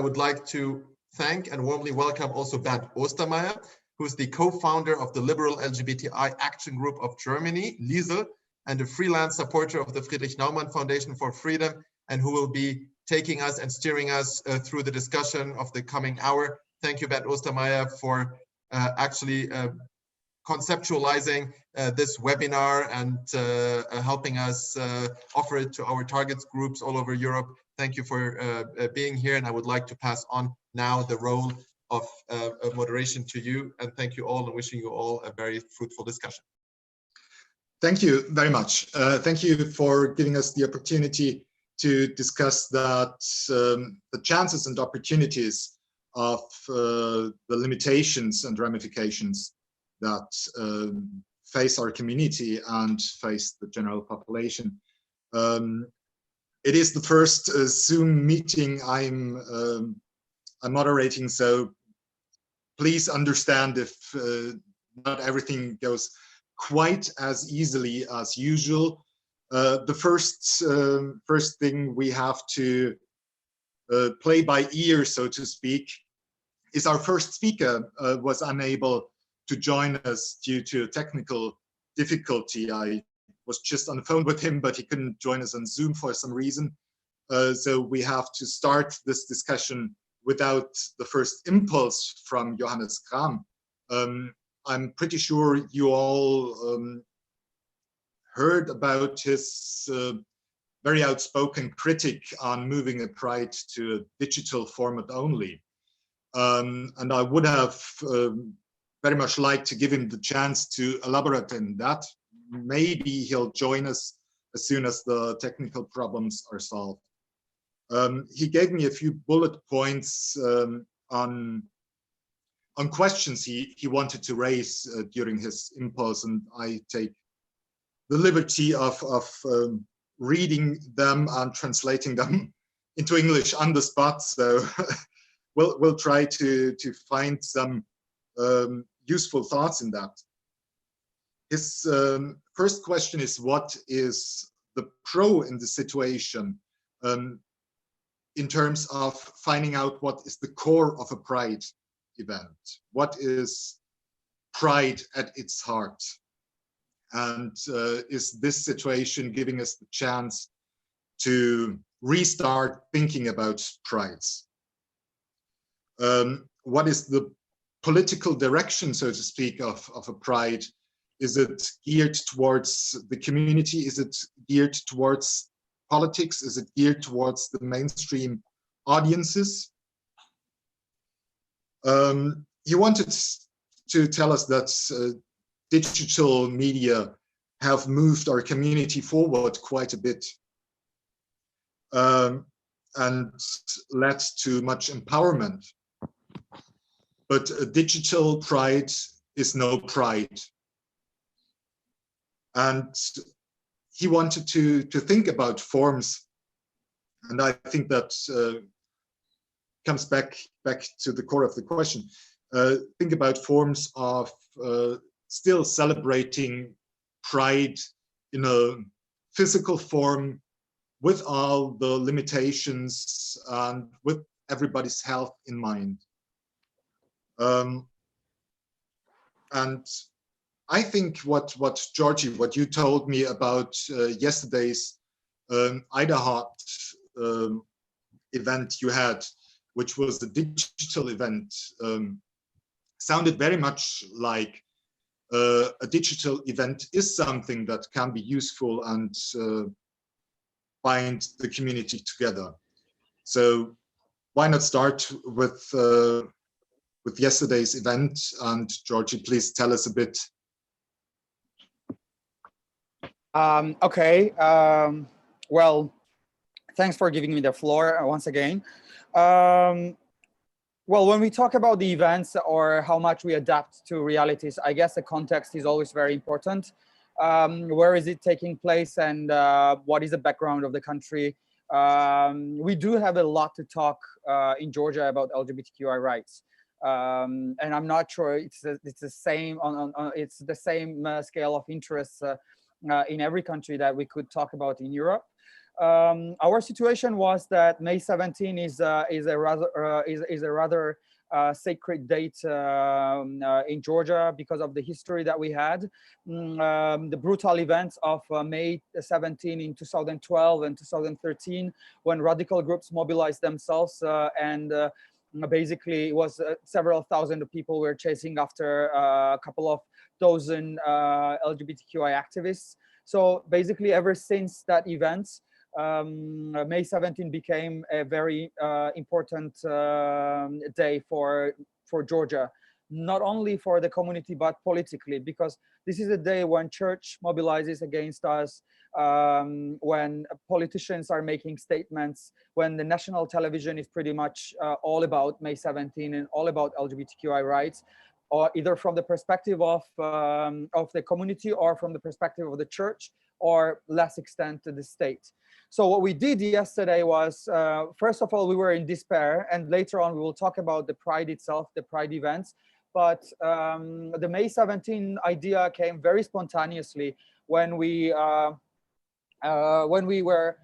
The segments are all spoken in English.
would like to thank and warmly welcome also Bernd Ostermeier, who's the co-founder of the Liberal LGBTI Action Group of Germany, LISE, and a freelance supporter of the Friedrich Naumann Foundation for Freedom, and who will be taking us and steering us through the discussion of the coming hour. Thank you, Bernd Ostermeier, for actually conceptualizing this webinar and helping us offer it to our target groups all over Europe. Thank you for being here, and I would like to pass on now the role of moderation to you, and thank you all, and wishing you all a very fruitful discussion. Thank you very much. Thank you for giving us the opportunity to discuss that the chances and opportunities of the limitations and ramifications that face our community and face the general population. It is the first Zoom meeting I'm moderating, so please understand if not everything goes quite as easily as usual. The first thing we have to play by ear, so to speak, is our first speaker was unable to join us due to a technical difficulty. I was just on the phone with him, but he couldn't join us on Zoom for some reason. So we have to start this discussion without the first impulse from Johannes Kram. I'm pretty sure you all heard about his very outspoken critic on moving a Pride to a digital format only. And I would have very much liked to give him the chance to elaborate on that. Maybe he'll join us as soon as the technical problems are solved. He gave me a few bullet points on questions he wanted to raise during his impulse, and I take the liberty of reading them and translating them into English on the spot. So we'll try to find some useful thoughts in that. His first question is, what is the pro in the situation in terms of finding out what is the core of a Pride event? What is Pride at its heart? And is this situation giving us the chance to restart thinking about prides? What is the political direction, so to speak, of a Pride? Is it geared towards the community? Is it geared towards politics? Is it geared towards the mainstream audiences? He wanted to tell us that digital media have moved our community forward quite a bit and led to much empowerment. But a digital Pride is no Pride. And he wanted to think about forms, and I think that comes back to the core of the question. Think about forms of still celebrating Pride in a physical form with all the limitations and with everybody's health in mind. And I think what Georgie, what you told me about yesterday's Idaho event you had, which was the digital event, sounded very much like a digital event is something that can be useful and bind the community together. So why not start with yesterday's event? And Georgie, please tell us a bit. Okay. Well, thanks for giving me the floor once again. Well, when we talk about the events or how much we adapt to realities, I guess the context is always very important. Where is it taking place, and what is the background of the country? We do have a lot to talk in Georgia about LGBTQI rights, and I'm not sure it's the same it's the same scale of interest in every country that we could talk about in Europe. Our situation was that May 17 is a rather sacred date in Georgia because of the history that we had. The brutal events of May 17 in 2012 and 2013, when radical groups mobilized themselves and basically it was several thousand of people were chasing after a couple of dozen LGBTQI activists. So basically ever since that event, May 17 became a very important day for Georgia, not only for the community, but politically, because this is a day when church mobilizes against us, when politicians are making statements, when the national television is pretty much all about May 17 and all about LGBTQI rights, or either from the perspective of the community or from the perspective of the church, or less extent to the state. So what we did yesterday was, first of all, we were in despair, and later on we will talk about the Pride itself, the Pride events. But the May 17 idea came very spontaneously when we were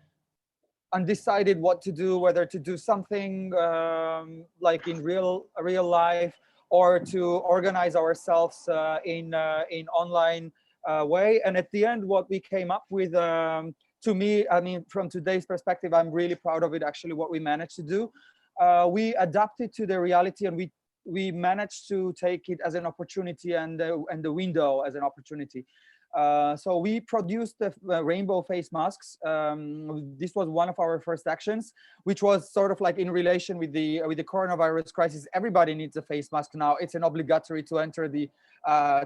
undecided what to do, whether to do something like in real life, or to organize ourselves in online way. And at the end, what we came up with, to me, I mean, from today's perspective, I'm really proud of it, actually, what we managed to do. We adapted to the reality, and we managed to take it as an opportunity and the window as an opportunity. So we produced the rainbow face masks. This was one of our first actions, which was sort of like in relation with the coronavirus crisis. Everybody needs a face mask now. It's an obligatory to enter the I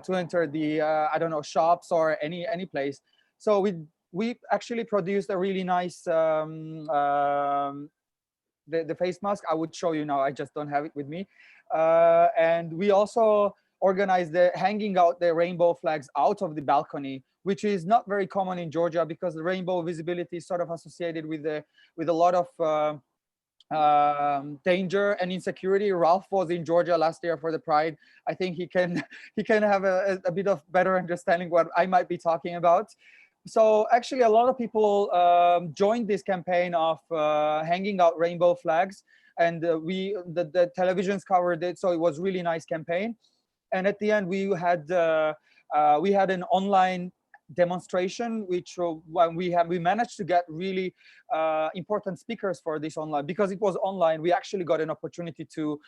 don't know, shops or any place. So we actually produced a really nice the face mask. I would show you now. I just don't have it with me. And we also organized the hanging out the rainbow flags out of the balcony, which is not very common in Georgia because the rainbow visibility is sort of associated with a lot of danger and insecurity. Ralph was in Georgia last year for the Pride. I think he can have a bit of better understanding what I might be talking about. So actually, a lot of people joined this campaign of hanging out rainbow flags, and the televisions covered it. So it was really nice campaign. And at the end, we had an online demonstration, which we managed to get really important speakers for this online. Because it was online, we actually got an opportunity to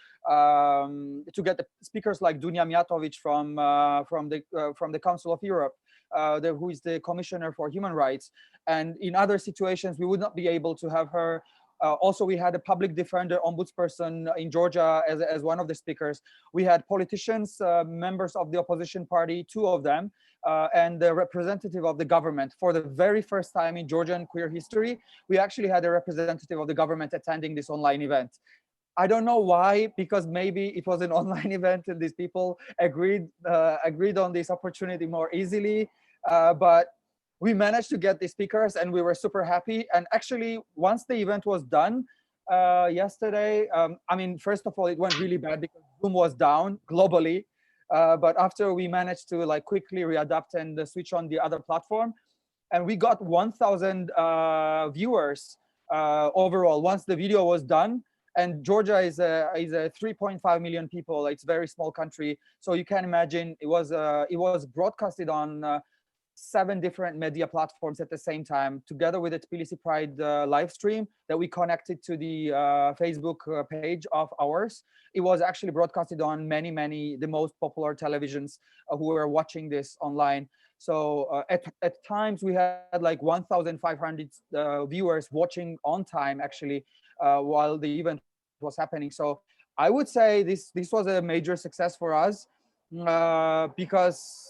get the speakers like Dunja Mijatovic from the Council of Europe, who is the Commissioner for Human Rights. And in other situations, we would not be able to have her. Also, we had a public defender, ombudsperson in Georgia as one of the speakers. We had politicians, members of the opposition party, 2 of them, and the representative of the government. For the very first time in Georgian queer history, we actually had a representative of the government attending this online event. I don't know why, because maybe it was an online event and these people agreed on this opportunity more easily, but we managed to get the speakers and we were super happy. And actually, once the event was done yesterday, I mean, first of all, it went really bad because Zoom was down globally. But after we managed to like quickly readapt and switch on the other platform, and we got 1,000 viewers overall once the video was done. And Georgia is a 3.5 million people. It's a very small country, so you can imagine it was broadcasted on 7 different media platforms at the same time, together with the Tbilisi Pride live stream that we connected to the Facebook page of ours. It was actually broadcasted on many the most popular televisions who were watching this online. So at times we had like 1,500 viewers watching on time, actually, while the event was happening. So I would say this was a major success for us because,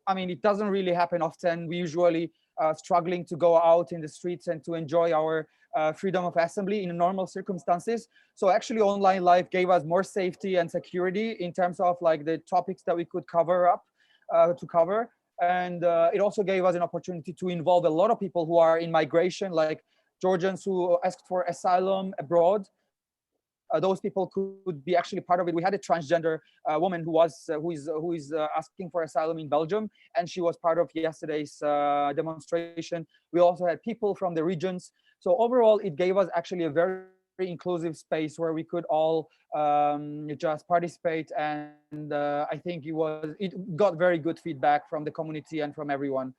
I mean, it doesn't really happen often. We usually struggling to go out in the streets and to enjoy our freedom of assembly in normal circumstances. So actually online live gave us more safety and security in terms of like the topics that we could cover. And it also gave us an opportunity to involve a lot of people who are in migration, like Georgians who asked for asylum abroad. those people could be actually part of it. We had a transgender woman who is asking for asylum in Belgium, and she was part of yesterday's demonstration. We also had people from the regions. So overall, it gave us actually a very inclusive space where we could all just participate, and I think it got very good feedback from the community and from everyone.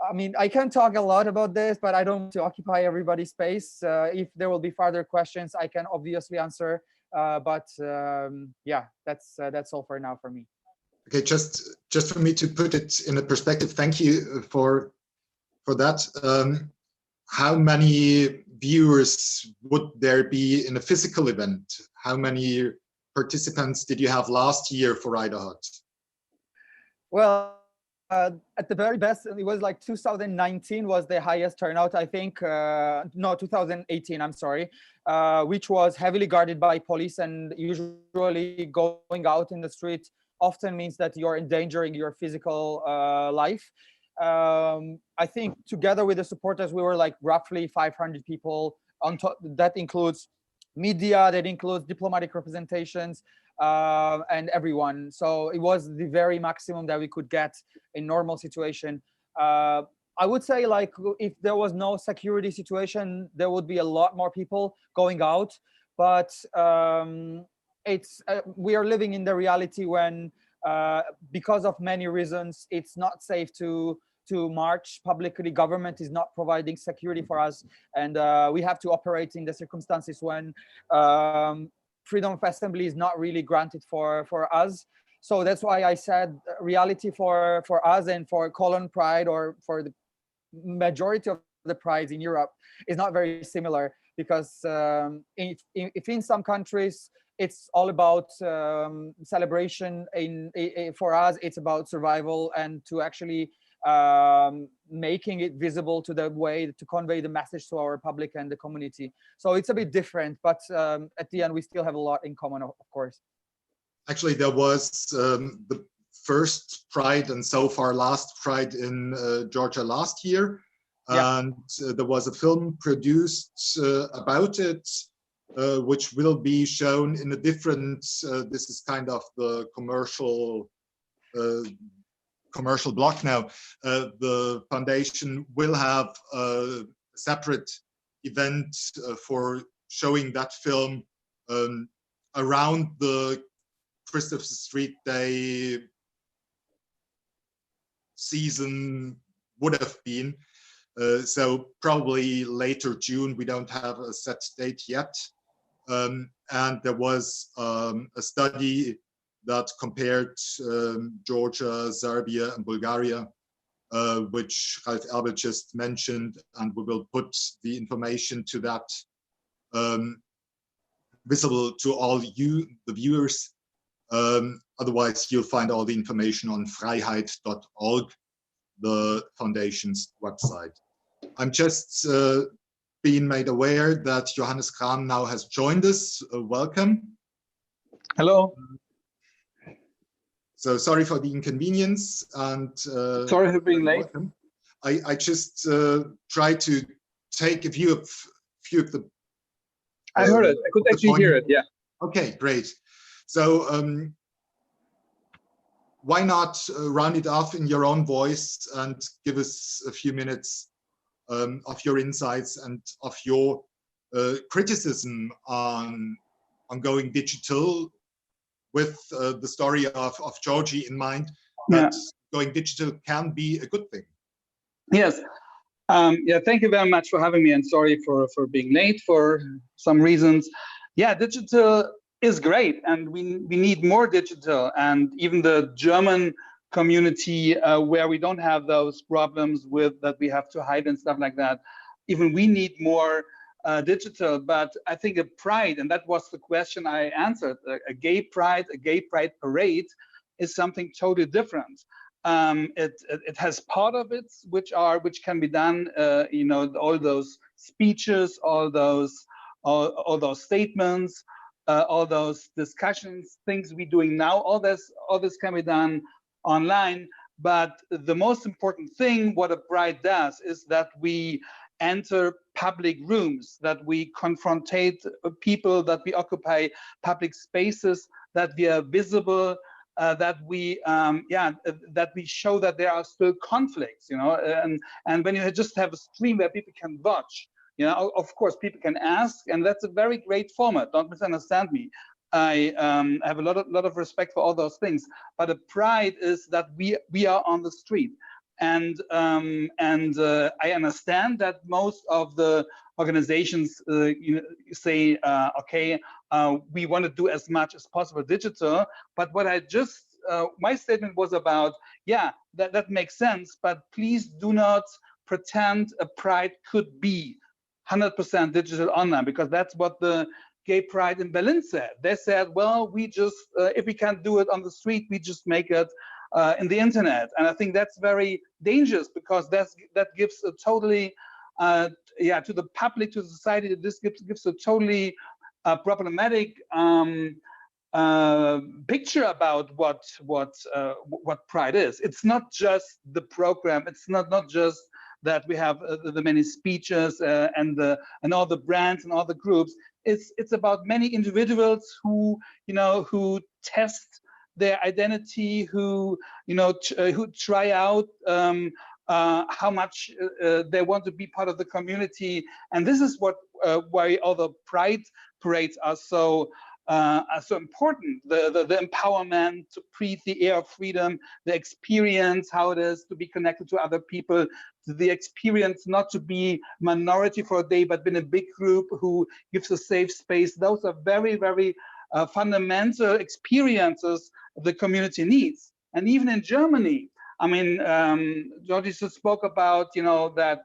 I mean, I can talk a lot about this, but I don't want to occupy everybody's space. If there will be further questions, I can obviously answer. Yeah, that's all for now for me. Okay, just for me to put it in a perspective, thank you for that. How many viewers would there be in a physical event? How many participants did you have last year for Riderhut? Well, at the very best, it was like 2019 was the highest turnout, I think. No, 2018, I'm sorry, which was heavily guarded by police, and usually going out in the street often means that you're endangering your physical life. I think together with the supporters, we were like roughly 500 people on top. That includes media, that includes diplomatic representations, and everyone. So it was the very maximum that we could get in normal situation. I would say, like, if there was no security situation, there would be a lot more people going out. But we are living in the reality when, because of many reasons, it's not safe to march publicly. Government is not providing security for us, and we have to operate in the circumstances when freedom of assembly is not really granted for us. So that's why I said reality for us and for Cologne Pride, or for the majority of the prides in Europe, is not very similar, because if in some countries it's all about celebration, for us it's about survival and to actually making it visible to the way to convey the message to our public and the community. So it's a bit different, but at the end we still have a lot in common, of course. Actually, there was the first Pride and so far last Pride in Georgia last year, and there was a film produced about it, which will be shown in a different, this is kind of the commercial block now. The foundation will have a separate event for showing that film around the Christopher Street Day season would have been. So probably later June, we don't have a set date yet. And there was a study that compared Georgia, Serbia, and Bulgaria, which Ralf Erbe just mentioned, and we will put the information to that visible to all you, the viewers. Otherwise, you'll find all the information on freiheit.org, the foundation's website. I'm just being made aware that Johannes Kram now has joined us. Welcome. Hello. So sorry for the inconvenience, and sorry for being late. Welcome. I just tried to take a view of the. I heard it. I could actually hear it. Yeah. Okay, great. So why not round it off in your own voice and give us a few minutes of your insights and of your criticism on going digital, with the story of Georgie in mind, that going digital can be a good thing. Yes. Yeah, thank you very much for having me, and sorry for being late for some reasons. Yeah, digital is great, and we need more digital, and even the German community where we don't have those problems with that we have to hide and stuff like that, even we need more digital. But I think a pride, and that was the question I answered, a gay pride parade is something totally different. It has part of it which can be done, you know, all those speeches, all those statements, all those discussions, things we're doing now, all this can be done online. But the most important thing what a Pride does is that we enter public rooms, that we confrontate people, that we occupy public spaces, that we are visible, that we that we show that there are still conflicts, you know, and when you just have a stream where people can watch, you know, of course people can ask, and that's a very great format, don't misunderstand me. I have a lot of respect for all those things, but the pride is that we are on the street. And I understand that most of the organizations you know, say, okay, we want to do as much as possible digital. But what I just, my statement was about, yeah, that makes sense, but please do not pretend a Pride could be 100% digital online, because that's what the Gay Pride in Berlin said. They said, well, we just, if we can't do it on the street, we just make it in the internet. And I think that's very dangerous, because that gives a totally, yeah, to the public, to the society, this gives a totally problematic picture about what Pride is. It's not just the program. It's not just that we have the many speeches and all the brands and all the groups. It's about many individuals who, you know, who test their identity, who, you know, who try out how much they want to be part of the community. And this is what why all the Pride parades are so important. The empowerment to breathe the air of freedom, the experience how it is to be connected to other people, the experience not to be minority for a day, but in a big group who gives a safe space. Those are very, very fundamental experiences the community needs. And even in Germany, I mean, Georgie spoke about, you know, that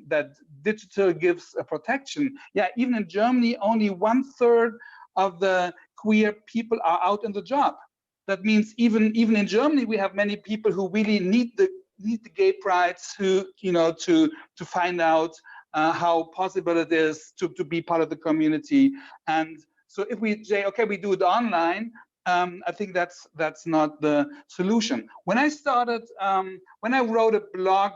that digital gives a protection. Yeah, even in Germany, only 1/3 of the queer people are out in the job. That means even in Germany, we have many people who really need the gay prides, who, you know, to find out how possible it is to be part of the community. And so if we say, okay, we do it online, I think that's not the solution. When I started, when I wrote a blog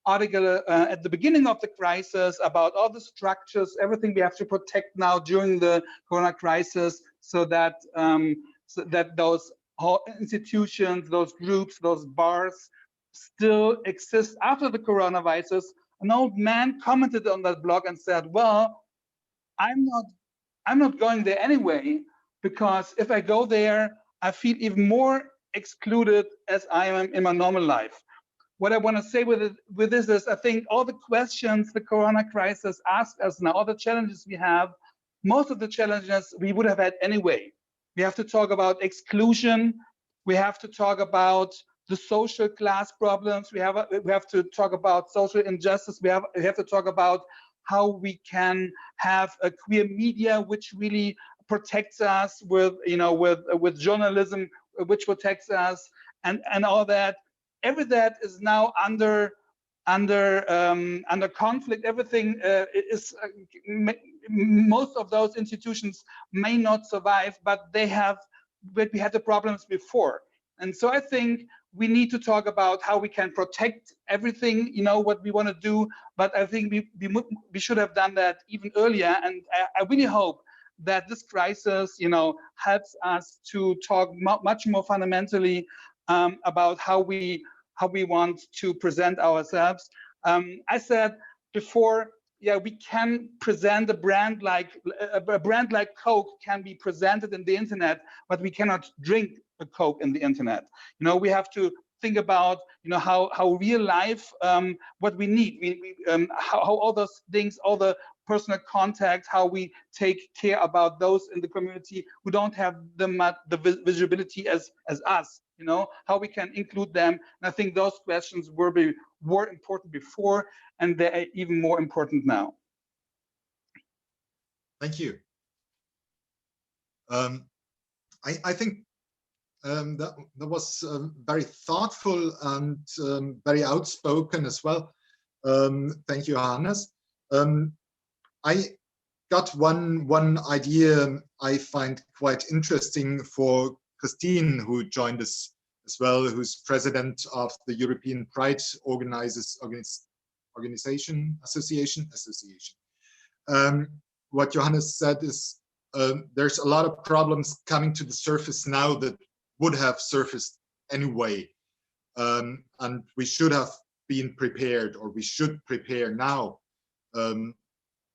article at the beginning of the crisis about all the structures, everything we have to protect now during the Corona crisis, so that those institutions, those groups, those bars still exist after the coronavirus. An old man commented on that blog and said, well, I'm not going there anyway, because if I go there, I feel even more excluded as I am in my normal life. What I want to say with this is, I think all the questions the Corona crisis asks us now, all the challenges we have, most of the challenges we would have had anyway. We have to talk about exclusion. We have to talk about the social class problems. We have to talk about social injustice. We have to talk about how we can have a queer media which really protects us, with, you know, with journalism which protects us, and all that. Every that is now under conflict. Everything is most of those institutions may not survive, but we had the problems before. And so I think we need to talk about how we can protect everything, you know, what we want to do. But I think we should have done that even earlier. And I really hope that this crisis, you know, helps us to talk much more fundamentally about how we want to present ourselves. I said before, yeah, we can present a brand like Coke can be presented in the internet, but we cannot drink a Coke in the internet. You know, we have to think about, you know, how real life, what we need, how all those things, all the personal contact, how we take care about those in the community who don't have the visibility as us, you know, how we can include them. And I think those questions were important before, and they're even more important now. Thank you. I think that was very thoughtful and very outspoken as well. Thank you, Hannes. I got one idea I find quite interesting for Christine, who joined us as well, who's president of the European Pride organizers association. What Johannes said is there's a lot of problems coming to the surface now that would have surfaced anyway, and we should have been prepared, or we should prepare now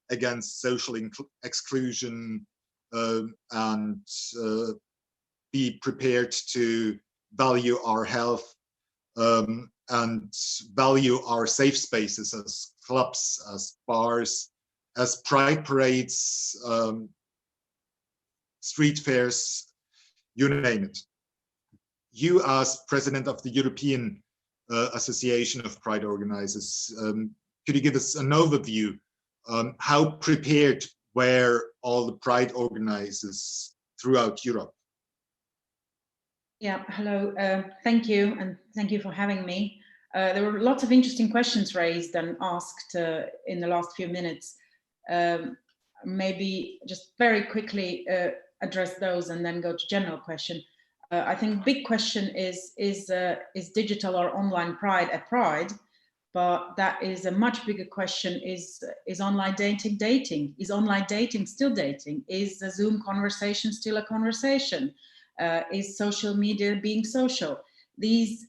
against social exclusion, and be prepared to value our health and value our safe spaces as clubs, as bars, as pride parades, street fairs, you name it. You, as president of the European Association of Pride Organizers, could you give us an overview on how prepared were all the Pride organizers throughout Europe? Yeah, hello, thank you, and thank you for having me. There were lots of interesting questions raised and asked in the last few minutes. Maybe just very quickly address those and then go to general question. I think big question is digital or online pride a pride? But that is a much bigger question, is online dating? Is online dating still dating? Is the Zoom conversation still a conversation? Is social media being social? These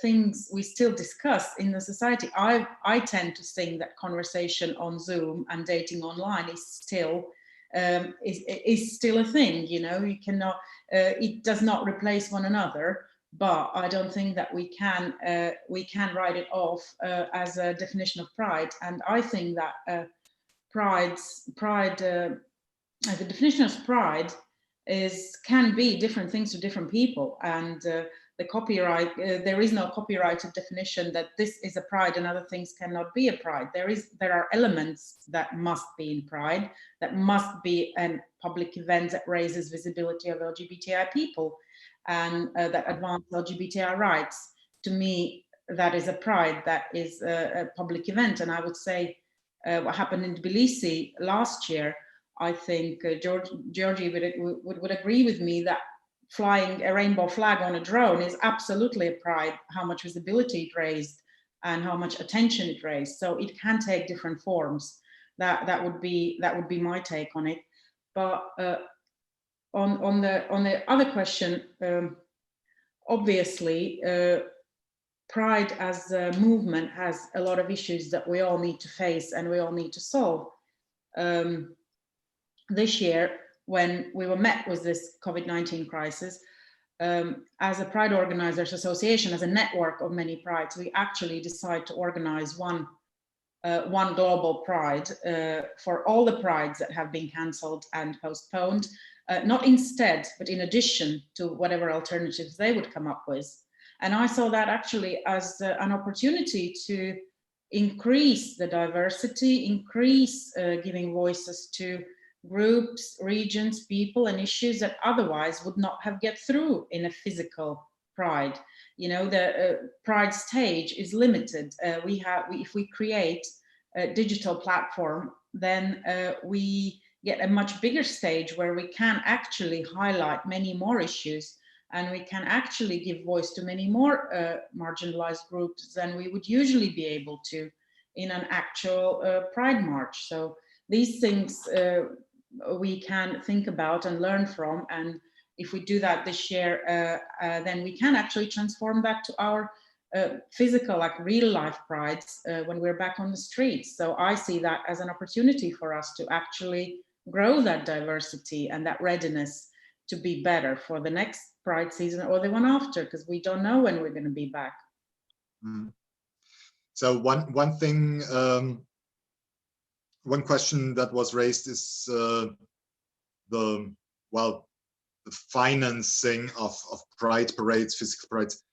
things we still discuss in the society. I tend to think that conversation on Zoom and dating online is still a thing. You know, you cannot. It does not replace one another. But I don't think that we can write it off as a definition of pride. And I think that the definition of pride can be different things to different people. And the copyright, there is no copyrighted definition that this is a pride and other things cannot be a pride. There are elements that must be in pride, that must be a public event that raises visibility of LGBTI people and that advance LGBTI rights. To me, that is a pride, that is a public event. And I would say what happened in Tbilisi last year, I think Georgie would agree with me that flying a rainbow flag on a drone is absolutely a pride, how much visibility it raised and how much attention it raised. So it can take different forms. That would be my take on it. But on the other question, obviously, Pride as a movement has a lot of issues that we all need to face and we all need to solve. This year, when we were met with this COVID-19 crisis, as a Pride Organizers Association, as a network of many Prides, we actually decided to organize one global Pride for all the Prides that have been cancelled and postponed. Not instead, but in addition to whatever alternatives they would come up with. And I saw that actually as an opportunity to increase the diversity, increase giving voices to groups, regions, people, and issues that otherwise would not have get through in a physical Pride. You know, the Pride stage is limited. If we create a digital platform, then we get a much bigger stage where we can actually highlight many more issues and we can actually give voice to many more marginalized groups than we would usually be able to in an actual Pride march. So these things we can think about and learn from, and if we do that this year, then we can actually transform that to our physical, like real life Prides when we're back on the streets. So I see that as an opportunity for us to actually grow that diversity and that readiness to be better for the next Pride season or the one after, because we don't know when we're going to be back. Mm. So one thing, one question that was raised is the financing of Pride parades, physical Prides,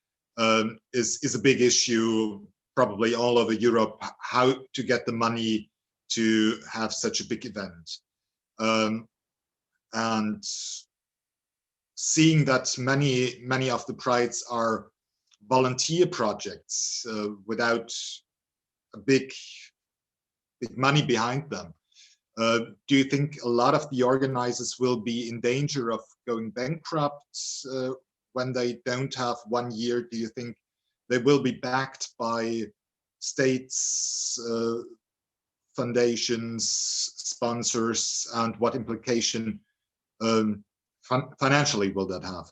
is a big issue probably all over Europe, how to get the money to have such a big event. And seeing that many of the Prides are volunteer projects without a big money behind them. Do you think a lot of the organizers will be in danger of going bankrupt when they don't have 1 year? Do you think they will be backed by states, foundations, sponsors, and what implication financially will that have?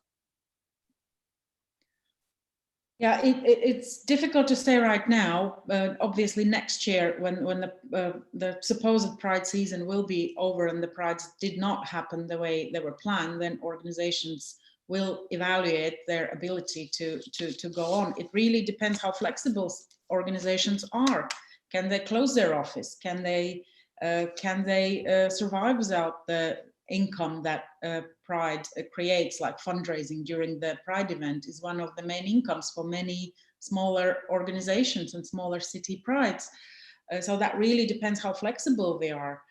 Yeah, it's difficult to say right now. Obviously, next year, when the supposed Pride season will be over and the Prides did not happen the way they were planned, then organizations will evaluate their ability to go on. It really depends how flexible organizations are. Can they close their office? Can they survive without the income that Pride creates, like fundraising during the Pride event is one of the main incomes for many smaller organizations and smaller city Prides. So that really depends how flexible they are.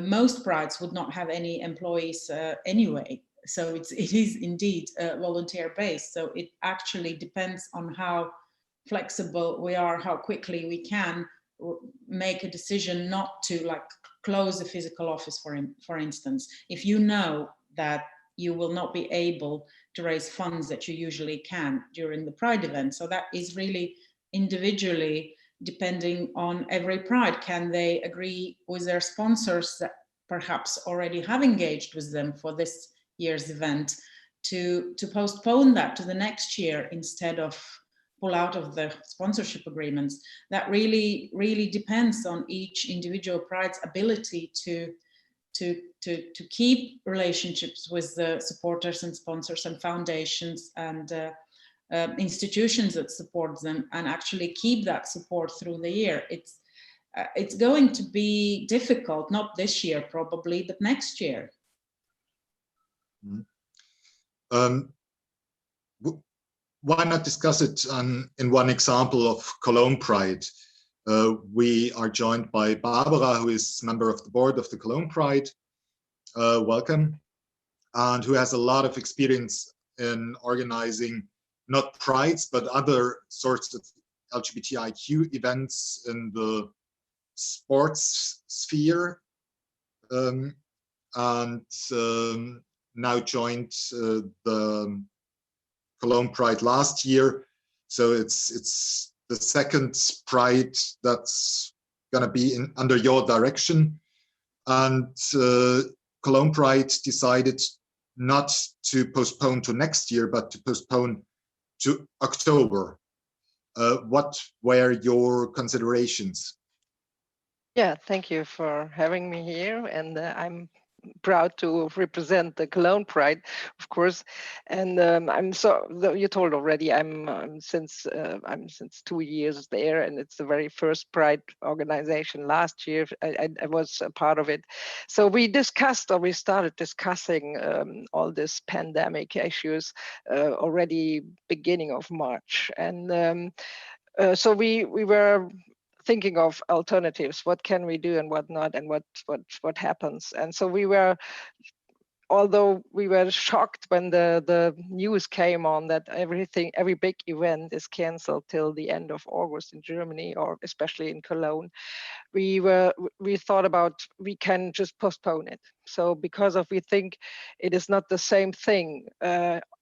Most Prides would not have any employees anyway. So it is indeed volunteer based. So it actually depends on how flexible we are, how quickly we can make a decision not to like close a physical office, for instance. If you know that you will not be able to raise funds that you usually can during the Pride event. So that is really individually depending on every Pride. Can they agree with their sponsors that perhaps already have engaged with them for this year's event to postpone that to the next year instead of pull out of the sponsorship agreements? That really depends on each individual Pride's ability to keep relationships with the supporters and sponsors and foundations and institutions that support them, and actually keep that support through the year. It's going to be difficult, not this year probably, but next year. Why not discuss it in one example of Cologne Pride? We are joined by Barbara, who is member of the board of the Cologne Pride. Welcome. And who has a lot of experience in organizing not Prides, but other sorts of LGBTIQ events in the sports sphere. Now joined the Cologne Pride last year. So it's the second Pride that's going to be under your direction. And Cologne Pride decided not to postpone to next year, but to postpone to October. What were your considerations? Yeah, thank you for having me here. And I'm proud to represent the Cologne Pride, of course. And you told already, I'm since 2 years there, and it's the very first Pride organization last year. I was a part of it. So we started discussing all this pandemic issues already beginning of March. And so we were thinking of alternatives. What can we do and what not, and what happens? And so although we were shocked when the news came on that every big event is canceled till the end of August in Germany, or especially in Cologne, we thought about we can just postpone it. So because we think it is not the same thing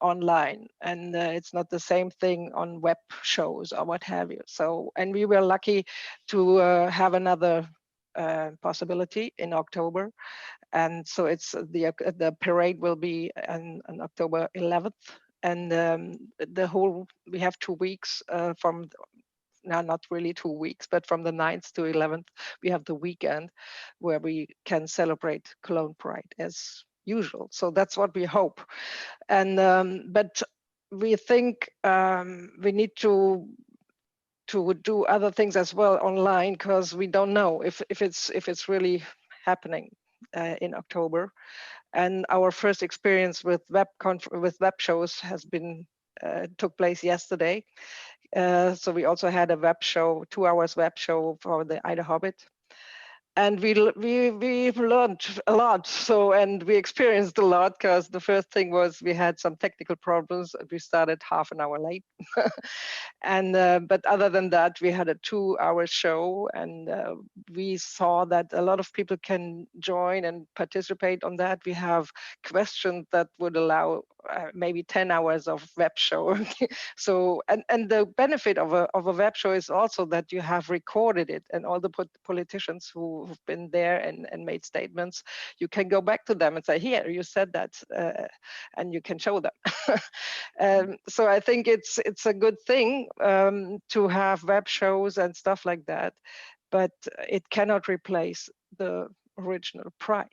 online, and it's not the same thing on web shows or what have you. So, and we were lucky to have another possibility in October. And so it's the parade will be on October 11th, and we have 2 weeks from now, not really 2 weeks, but from the 9th to 11th, we have the weekend where we can celebrate Cologne Pride as usual. So that's what we hope. And but we think we need to do other things as well online, because we don't know if it's really happening in October. And our first experience with web shows has been took place yesterday. So we also had a web show, 2 hours web show for the Ida Hobbit. And we've learned a lot. So, and we experienced a lot, because the first thing was we had some technical problems. We started half an hour late. And but other than that, we had a 2-hour show, and we saw that a lot of people can join and participate on that. We have questions that would allow maybe 10 hours of web show. So, and the benefit of a web show is also that you have recorded it, and all the politicians who've been there and made statements, you can go back to them and say, here, you said that, and you can show them. So I think it's a good thing to have web shows and stuff like that, but it cannot replace the original Pride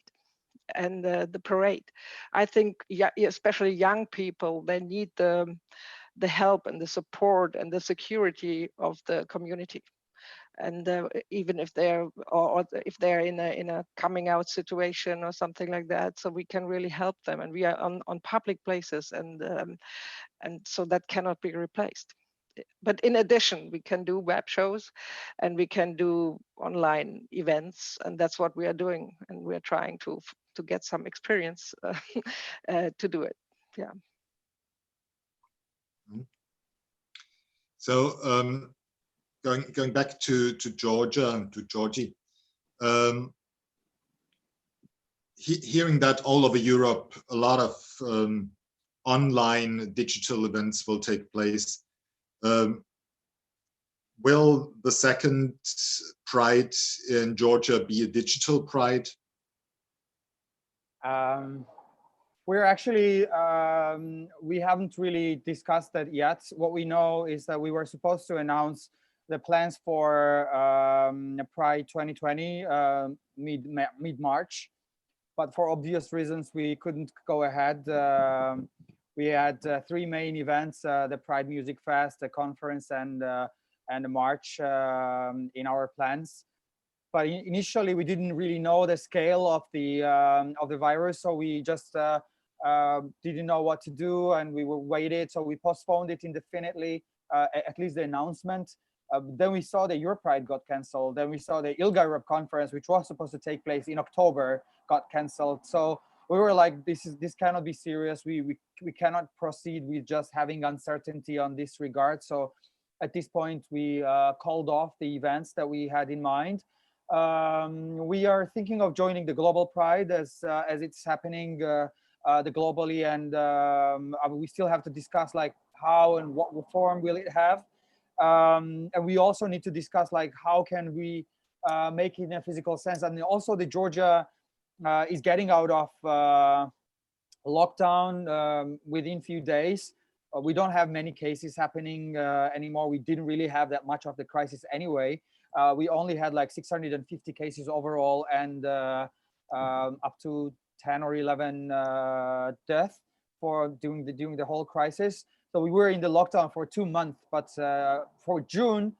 and the parade. I think, yeah, especially young people, they need the help and the support and the security of the community. And even if they're or if they're in a coming out situation or something like that, so we can really help them. And we are on public places, and so that cannot be replaced. But in addition, we can do web shows and we can do online events, and that's what we are doing. And we're trying to get some experience to do it. Yeah. So going back to Georgia and to Georgie, hearing that all over Europe, a lot of online digital events will take place. Will the second Pride in Georgia be a digital Pride? We're actually, we haven't really discussed that yet. What we know is that we were supposed to announce the plans for Pride 2020 mid-March, but for obvious reasons, we couldn't go ahead. We had 3 main events, the Pride Music Fest, the conference, and the march in our plans. But initially, we didn't really know the scale of the virus, so we just didn't know what to do, and we were waited. So we postponed it indefinitely, at least the announcement. Then we saw the Europride got cancelled. Then we saw the ILGA Europe conference, which was supposed to take place in October, got cancelled. So we were like, this cannot be serious. We cannot proceed with just having uncertainty on this regard. So at this point, we called off the events that we had in mind. We are thinking of joining the Global Pride as it's happening globally, and we still have to discuss like how and what form will it have. And we also need to discuss like how can we make it in a physical sense. And also the Georgia is getting out of lockdown within few days. We don't have many cases happening anymore. We didn't really have that much of the crisis anyway. We only had like 650 cases overall, and up to 10 or 11 deaths during the whole crisis. So we were in the lockdown for 2 months, but for June,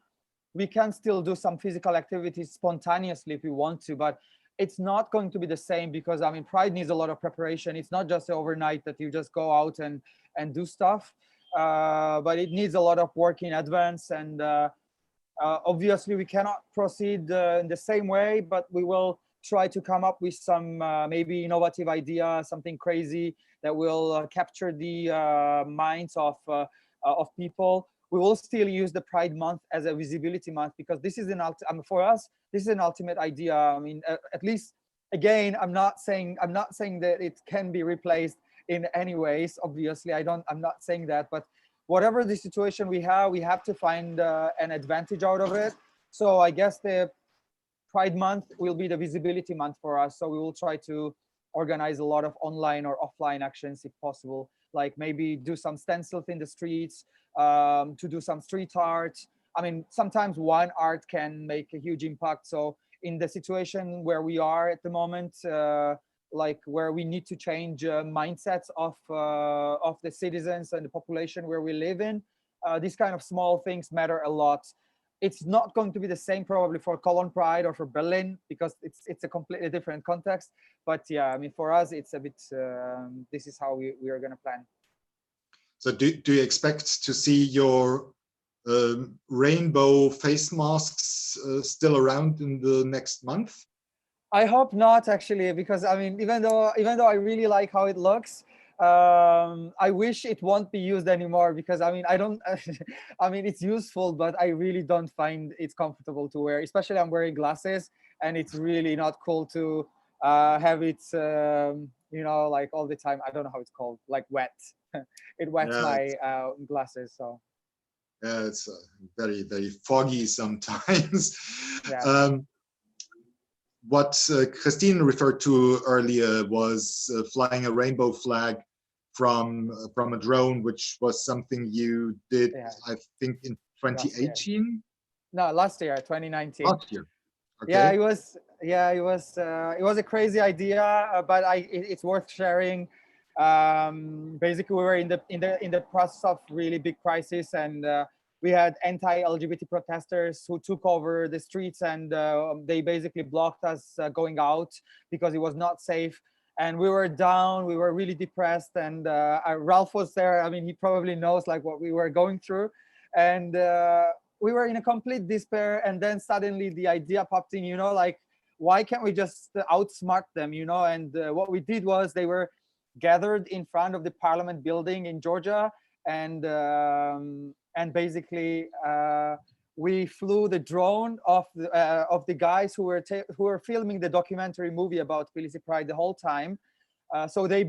we can still do some physical activities spontaneously if we want to, but it's not going to be the same because, I mean, Pride needs a lot of preparation. It's not just overnight that you just go out and do stuff, but it needs a lot of work in advance. And obviously we cannot proceed in the same way, but we will try to come up with some maybe innovative idea, something crazy that will capture the minds of people. We will still use the Pride Month as a visibility month because this is for us, this is an ultimate idea. I mean, at least, again, I'm not saying that it can be replaced in any ways. Obviously, I'm not saying that, but whatever the situation we have to find an advantage out of it. So I guess the Pride Month will be the visibility month for us. So we will try to organize a lot of online or offline actions if possible, like maybe do some stencils in the streets, to do some street art. I mean, sometimes one art can make a huge impact. So in the situation where we are at the moment, like where we need to change mindsets of the citizens and the population where we live in, these kind of small things matter a lot. It's not going to be the same probably for Cologne Pride or for Berlin because it's a completely different context. But yeah, I mean, for us, it's a bit, this is how we are going to plan. So do you expect to see your rainbow face masks still around in the next month? I hope not, actually, because I mean, even though I really like how it looks, I wish it won't be used anymore, because I mean, I don't I mean, it's useful, but I really don't find it comfortable to wear, especially I'm wearing glasses, and it's really not cool to have it you know, like all the time. I don't know how it's called, like wet. It wets Yeah, my glasses. So yeah, it's very, very foggy sometimes. yeah. What Christine referred to earlier was flying a rainbow flag from a drone, which was something you did, Yeah. I think, in Last year. 2018. No, last year, 2019. Last year. Okay. Yeah, it was. Yeah, it was a crazy idea, but it's worth sharing. Basically, we were in the process of really big crisis, and we had anti-LGBT protesters who took over the streets, and they basically blocked us going out because it was not safe. And we were down, we were really depressed, and Ralph was there. I mean, he probably knows like what we were going through, and we were in a complete despair. And then suddenly the idea popped in, you know, like, why can't we just outsmart them, you know? And what we did was, they were gathered in front of the parliament building in Georgia, and basically we flew the drone of the guys who were filming the documentary movie about Tbilisi Pride the whole time. So they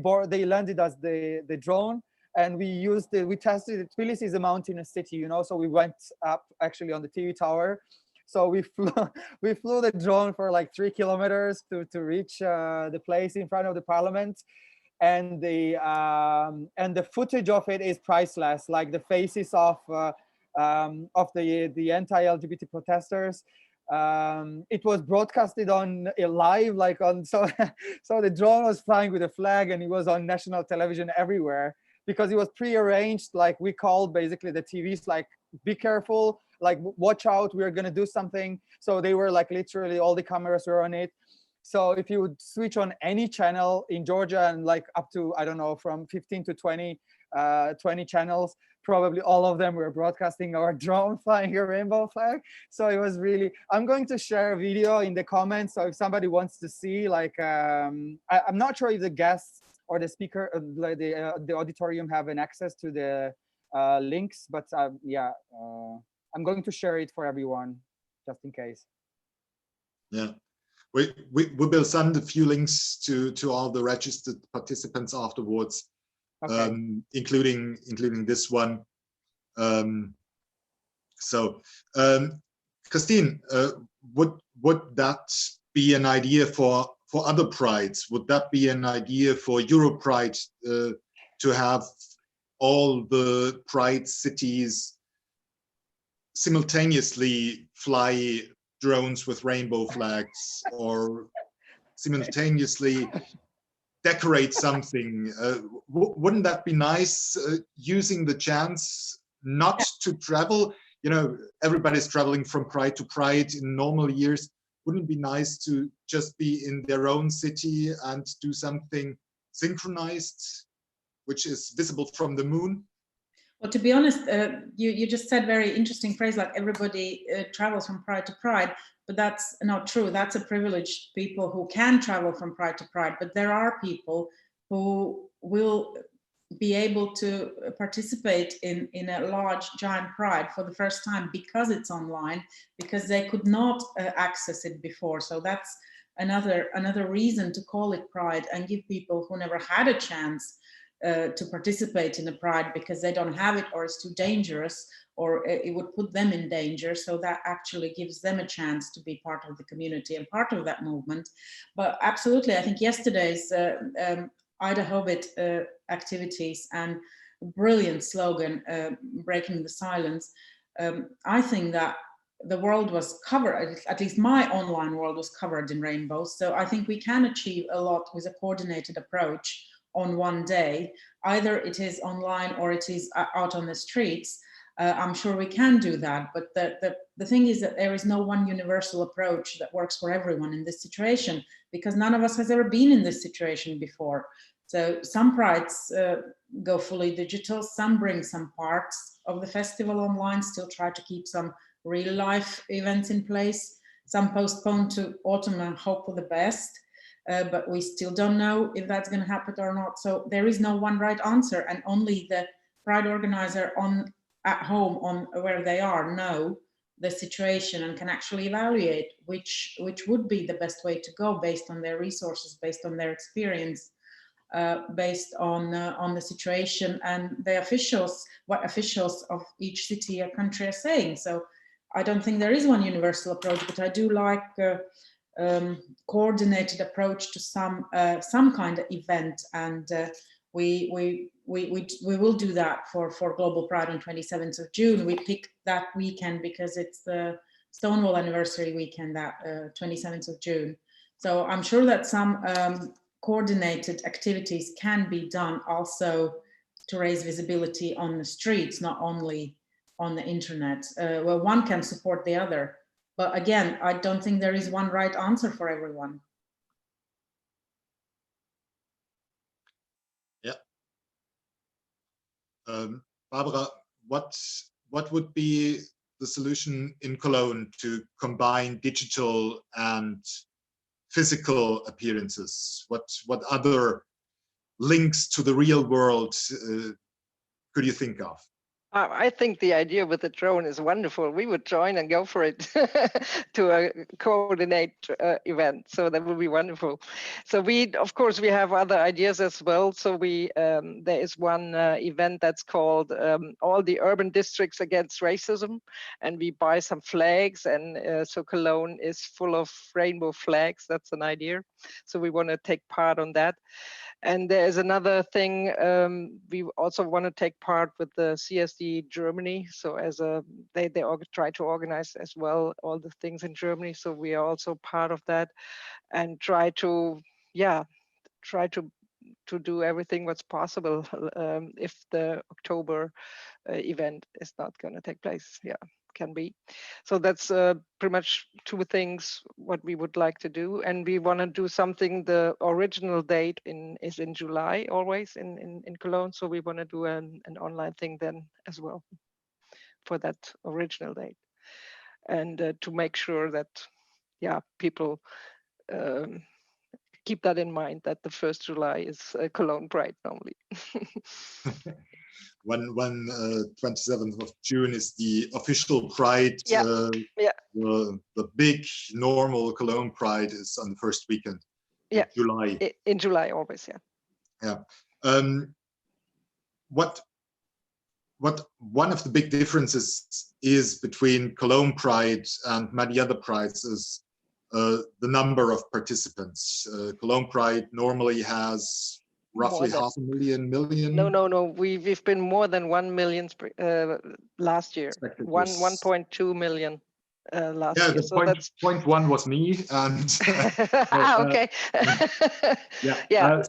landed us the drone, and we tested it. Tbilisi is a mountainous city, you know, so we went up actually on the TV tower. So we flew the drone for like 3 kilometers to reach the place in front of the parliament. And the footage of it is priceless, like the faces of the anti-LGBT protesters. It was broadcasted on live, like on so the drone was flying with a flag, and it was on national television everywhere, because it was pre-arranged. Like, we called basically the TVs, like, be careful, like, watch out, we're gonna do something. So they were like, literally all the cameras were on it. So if you would switch on any channel in Georgia, and like up to, I don't know, from 15 to 20 channels, probably all of them were broadcasting our drone flying a rainbow flag. So it was really, I'm going to share a video in the comments. So if somebody wants to see, like, I'm not sure if the guests or the speaker, the auditorium have an access to the links, but yeah, I'm going to share it for everyone, just in case. Yeah. We will send a few links to all the registered participants afterwards, okay. Including this one. Christine, would that be an idea for other prides? Would that be an idea for Euro Pride to have all the Pride cities simultaneously fly drones with rainbow flags, or simultaneously decorate something? Wouldn't that be nice, using the chance not to travel? You know, everybody's traveling from Pride to Pride in normal years. Wouldn't it be nice to just be in their own city and do something synchronized, which is visible from the moon? Well, to be honest, you just said very interesting phrase, like everybody travels from Pride to Pride, but that's not true. That's a privileged people who can travel from Pride to Pride, but there are people who will be able to participate in a large, giant Pride for the first time because it's online, because they could not access it before. So that's another reason to call it Pride, and give people who never had a chance to participate in a Pride because they don't have it, or it's too dangerous, or it would put them in danger. So that actually gives them a chance to be part of the community and part of that movement. But absolutely, I think yesterday's Ida Hobbit activities and brilliant slogan, breaking the silence, I think that the world was covered, at least my online world was covered in rainbows. So I think we can achieve a lot with a coordinated approach on one day. Either it is online or it is out on the streets. I'm sure we can do that, but the thing is that there is no one universal approach that works for everyone in this situation, because none of us has ever been in this situation before. So some prides go fully digital, some bring some parts of the festival online, still try to keep some real life events in place. some postponed to autumn and hope for the best. But we still don't know if that's going to happen or not. So there is no one right answer, and only the Pride organizer at home on where they are know the situation and can actually evaluate which would be the best way to go based on their resources, based on their experience, based on the situation and the officials, what officials of each city or country are saying. So I don't think there is one universal approach, but I do like coordinated approach to some kind of event, and we will do that for Global Pride on 27th of June. We picked that weekend because it's the Stonewall anniversary weekend, that 27th of June. So I'm sure that some coordinated activities can be done also to raise visibility on the streets, not only on the internet, where one can support the other. But again, I don't think there is one right answer for everyone. Yeah. Barbara, what would be the solution in Cologne to combine digital and physical appearances? What other links to the real world could you think of? I think the idea with the drone is wonderful. We would join and go for it to coordinate event. So that would be wonderful. So of course, we have other ideas as well. So there is one event that's called All the Urban Districts Against Racism, and we buy some flags, and so Cologne is full of rainbow flags. That's an idea. So we want to take part on that. And there is another thing, we also want to take part with the CSD Germany. So they try to organize as well all the things in Germany. So we are also part of that, and try to do everything what's possible if the October event is not going to take place. Yeah, can be. So that's pretty much two things what we would like to do, and we want to do something. The original date is in July, always in Cologne. So we want to do an online thing then as well for that original date, and to make sure that people keep that in mind, that the 1st July is Cologne Pride normally. When 27th of June is the official Pride, the big normal Cologne Pride is on the first weekend in July. In July, always, What one of the big differences is between Cologne Pride and many other prides is the number of participants. Cologne Pride normally has roughly 500,000. No. We've been more than 1 million last year. 1.2 million last year. The so that's 0.1 was me, and okay.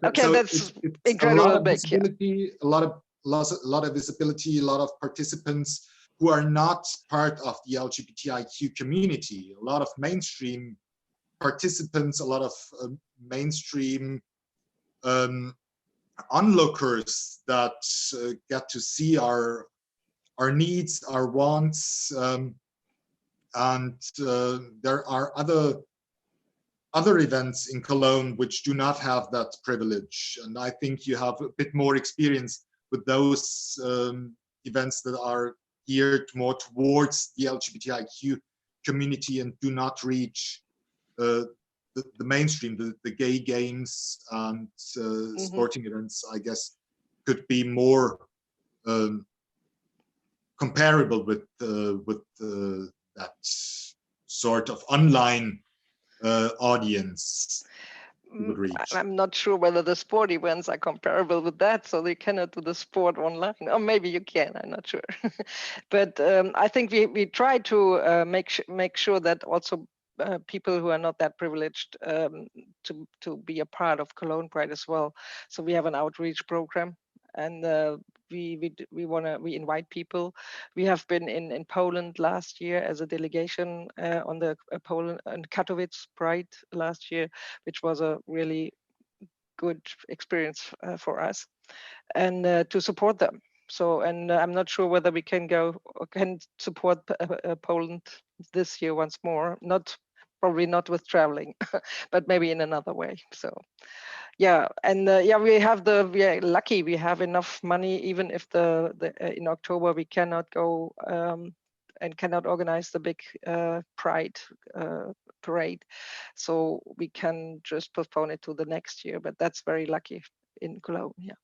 Okay, so that's it's incredibly a lot of big. Visibility, a lot of visibility, a lot of participants who are not part of the LGBTIQ community. A lot of mainstream participants, a lot of mainstream onlookers that get to see our needs, our wants, and there are other events in Cologne which do not have that privilege. And I think you have a bit more experience with those events that are geared more towards the LGBTIQ community and do not reach the mainstream, the gay games and sporting events, I guess, could be more comparable with that sort of online audience would reach. I'm not sure whether the sport events are comparable with that, so they cannot do the sport online. Or maybe you can, I'm not sure. But I think we try to make sure that also people who are not that privileged to be a part of Cologne Pride as well. So we have an outreach program, and we invite people. We have been in Poland last year as a delegation on the Poland and Katowice Pride last year, which was a really good experience for us, and to support them. So, and I'm not sure whether we can support Poland this year once more, not probably not with traveling, but maybe in another way. So yeah, and yeah, we are lucky we have enough money, even if in October we cannot go and cannot organize the big Pride parade, so we can just postpone it to the next year. But that's very lucky in Cologne. Yeah.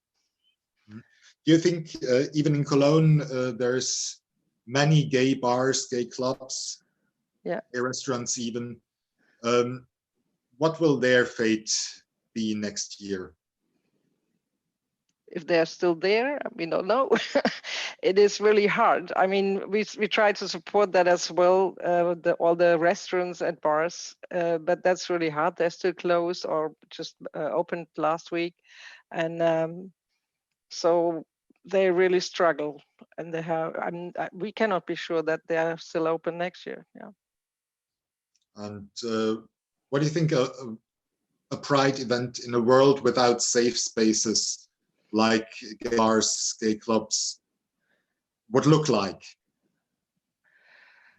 Do you think even in Cologne there's many gay bars, gay clubs, yeah, gay restaurants even? What will their fate be next year? If they're still there, we don't know. It is really hard. I mean, we try to support that as well, all the restaurants and bars, but that's really hard. They're still closed or just opened last week, and so they really struggle. And they have. We cannot be sure that they are still open next year. Yeah. And what do you think a Pride event in a world without safe spaces like gay bars, gay clubs would look like?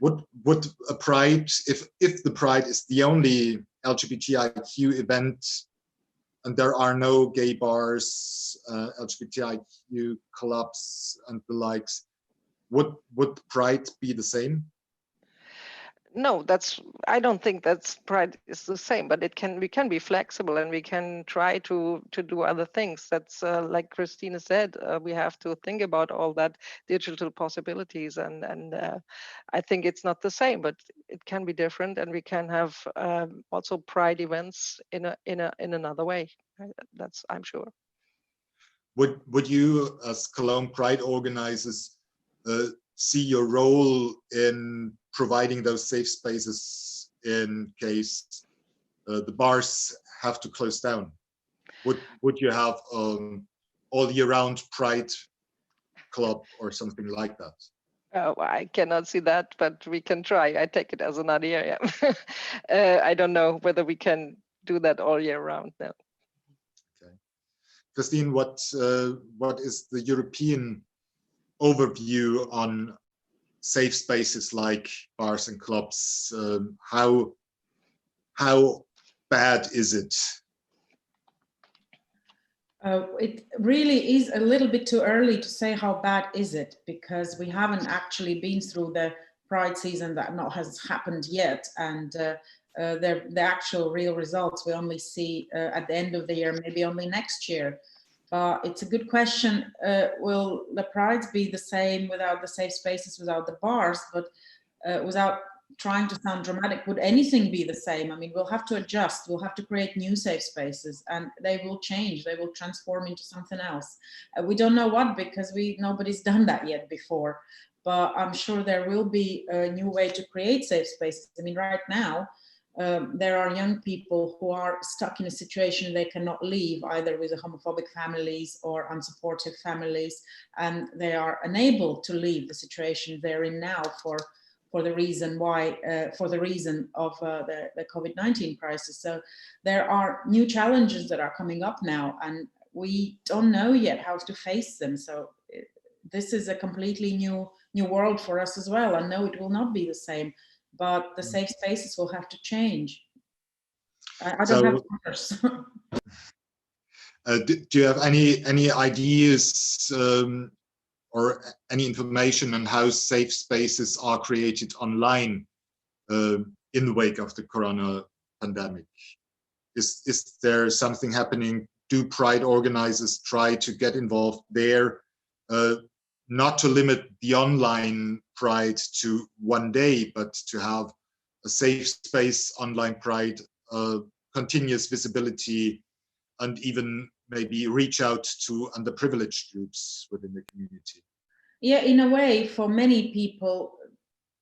Would a Pride, if the Pride is the only LGBTIQ event and there are no gay bars, LGBTIQ clubs and the likes, would Pride be the same? No, I don't think that's Pride is the same, but we can be flexible and we can try to do other things. That's like Christina said, we have to think about all that digital possibilities, and I think it's not the same, but it can be different, and we can have also Pride events in another way. That's, I'm sure. Would you, as Cologne Pride organizers, see your role in providing those safe spaces in case the bars have to close down? Would you have all year round Pride club or something like that? Oh, I cannot see that, but we can try. I take it as an idea. Yeah. I don't know whether we can do that all year round now. Okay, Christine, what is the European overview on safe spaces like bars and clubs? How bad is it? It really is a little bit too early to say how bad is it, because we haven't actually been through the Pride season that has happened yet, and the actual real results we only see at the end of the year, maybe only next year. But it's a good question. Will the Prides be the same without the safe spaces, without the bars? But without trying to sound dramatic, would anything be the same? I mean, we'll have to adjust. We'll have to create new safe spaces, and they will change. They will transform into something else. We don't know what, because nobody's done that yet before. But I'm sure there will be a new way to create safe spaces. I mean, right now, there are young people who are stuck in a situation they cannot leave, either with homophobic families or unsupportive families, and they are unable to leave the situation they're in now for the reason of the COVID-19 crisis. So there are new challenges that are coming up now, and we don't know yet how to face them. So this is a completely new world for us as well. I know it will not be the same, but the safe spaces will have to change. I don't have answers. Do you have any ideas or any information on how safe spaces are created online in the wake of the Corona pandemic? Is there something happening? Do Pride organizers try to get involved there? Not to limit the online Pride to one day, but to have a safe space online Pride, continuous visibility, and even maybe reach out to underprivileged groups within the community. Yeah, in a way, for many people,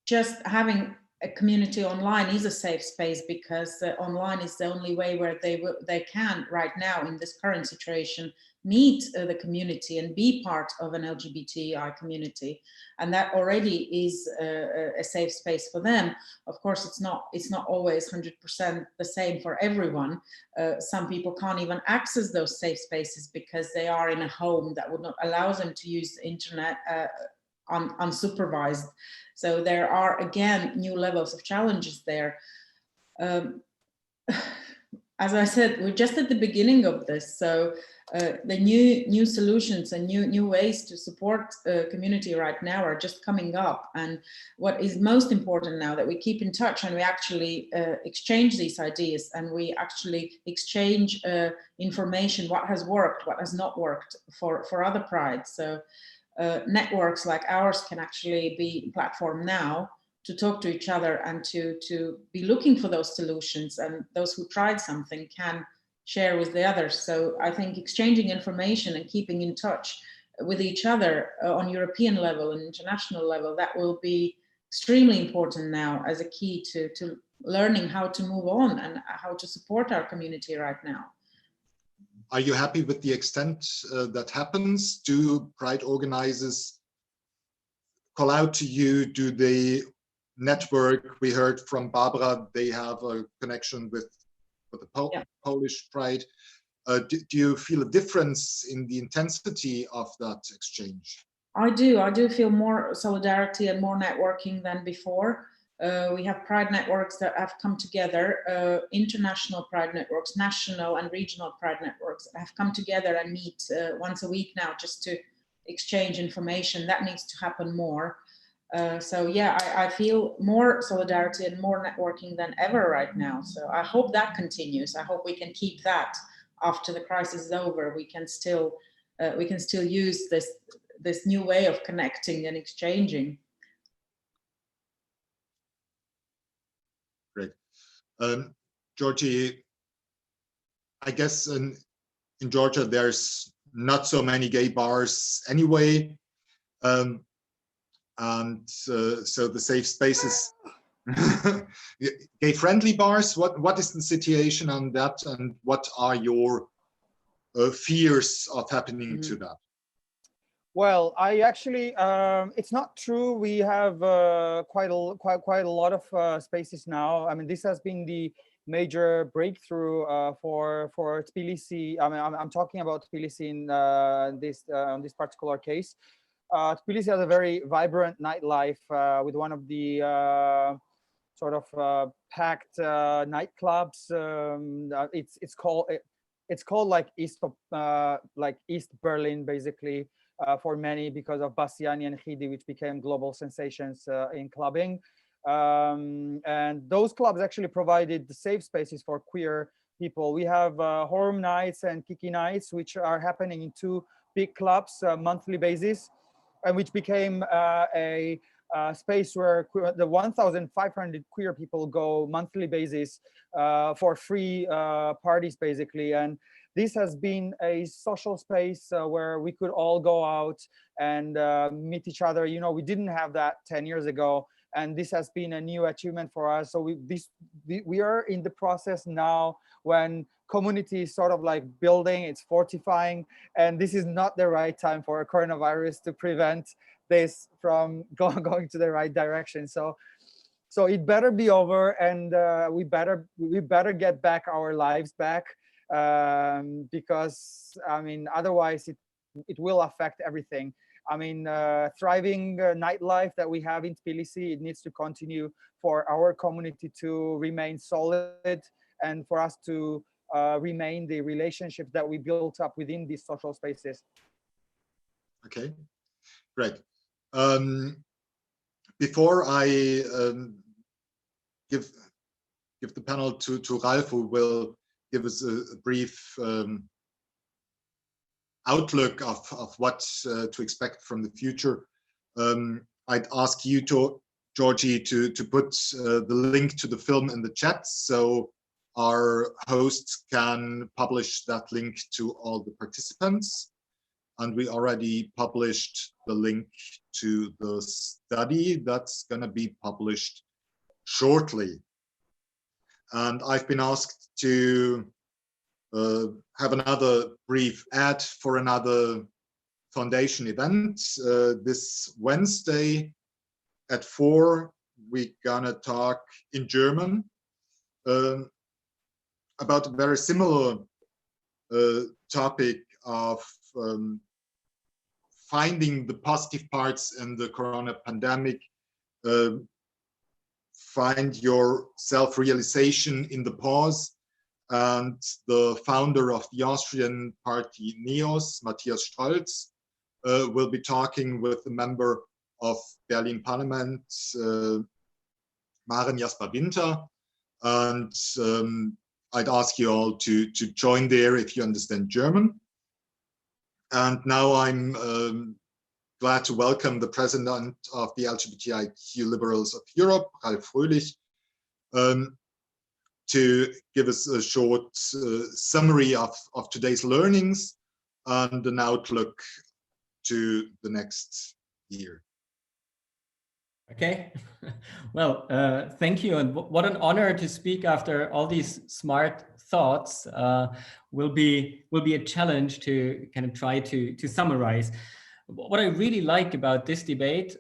just having a community online is a safe space, because online is the only way where they can right now in this current situation meet the community and be part of an LGBTI community, and that already is a safe space for them. Of course, it's not always 100% the same for everyone. Some people can't even access those safe spaces because they are in a home that would not allow them to use the internet unsupervised. So there are, again, new levels of challenges there. As I said, we're just at the beginning of this. So the new solutions and new ways to support community right now are just coming up. And what is most important now, that we keep in touch and we actually exchange these ideas, and we actually exchange information, what has worked, what has not worked for other prides. So networks like ours can actually be a platform now to talk to each other and to be looking for those solutions, and those who tried something can share with the others. So I think exchanging information and keeping in touch with each other on European level and international level, that will be extremely important now as a key to learning how to move on and how to support our community right now. Are you happy with the extent that happens? Do Pride organizers call out to you? Do they network? We heard from Barbara, they have a connection with the Polish Pride. Do you feel a difference in the intensity of that exchange? I do feel more solidarity and more networking than before. We have Pride networks that have come together, international Pride networks, national and regional Pride networks that have come together and meet once a week now just to exchange information. That needs to happen more. So yeah, I feel more solidarity and more networking than ever right now. So I hope that continues. I hope we can keep that after the crisis is over. We can still use this new way of connecting and exchanging. Great. Georgie, I guess in Georgia there's not so many gay bars anyway. So the safe spaces, gay-friendly bars, what is the situation on that, and what are your fears of happening to that? Well, I actually, it's not true. We have quite a lot of spaces now. I mean, this has been the major breakthrough for Tbilisi. I mean, I'm talking about Tbilisi in this particular case. Tbilisi has a very vibrant nightlife with one of the sort of packed nightclubs. It's called like East Berlin, basically, for many, because of Bassiani and Khidi, which became global sensations in clubbing. And those clubs actually provided the safe spaces for queer people. We have Horror Nights and Kiki Nights, which are happening in two big clubs monthly basis, and which became a space where the 1,500 queer people go monthly basis for free parties, basically. And this has been a social space where we could all go out and meet each other. You know, we didn't have that 10 years ago, and this has been a new achievement for us. So we are in the process now when community is sort of like building, it's fortifying, and this is not the right time for a coronavirus to prevent this from going to the right direction. So it better be over, and we better get back our lives back, because I mean, otherwise it will affect everything. I mean, thriving nightlife that we have in Tbilisi, it needs to continue for our community to remain solid, and for us to remain the relationships that we built up within these social spaces. Okay, great. Before I give the panel to Ralf, who will give us a brief outlook of what to expect from the future, I'd ask you, Georgie, to put the link to the film in the chat, so our hosts can publish that link to all the participants. And we already published the link to the study that's going to be published shortly. And I've been asked to have another brief ad for another foundation event. This Wednesday at 4, we're gonna talk in German about a very similar topic of finding the positive parts in the corona pandemic, find your self-realization in the pause. And the founder of the Austrian party NEOS, Matthias Stolz, will be talking with a member of Berlin Parliament, Maren Jasper-Winter. And I'd ask you all to join there if you understand German. And now I'm glad to welcome the president of the LGBTIQ Liberals of Europe, Ralf Fröhlich, to give us a short summary of today's learnings and an outlook to the next year. Okay, well, thank you, and what an honor to speak after all these smart thoughts. Will be a challenge to kind of try to summarize. What I really like about this debate,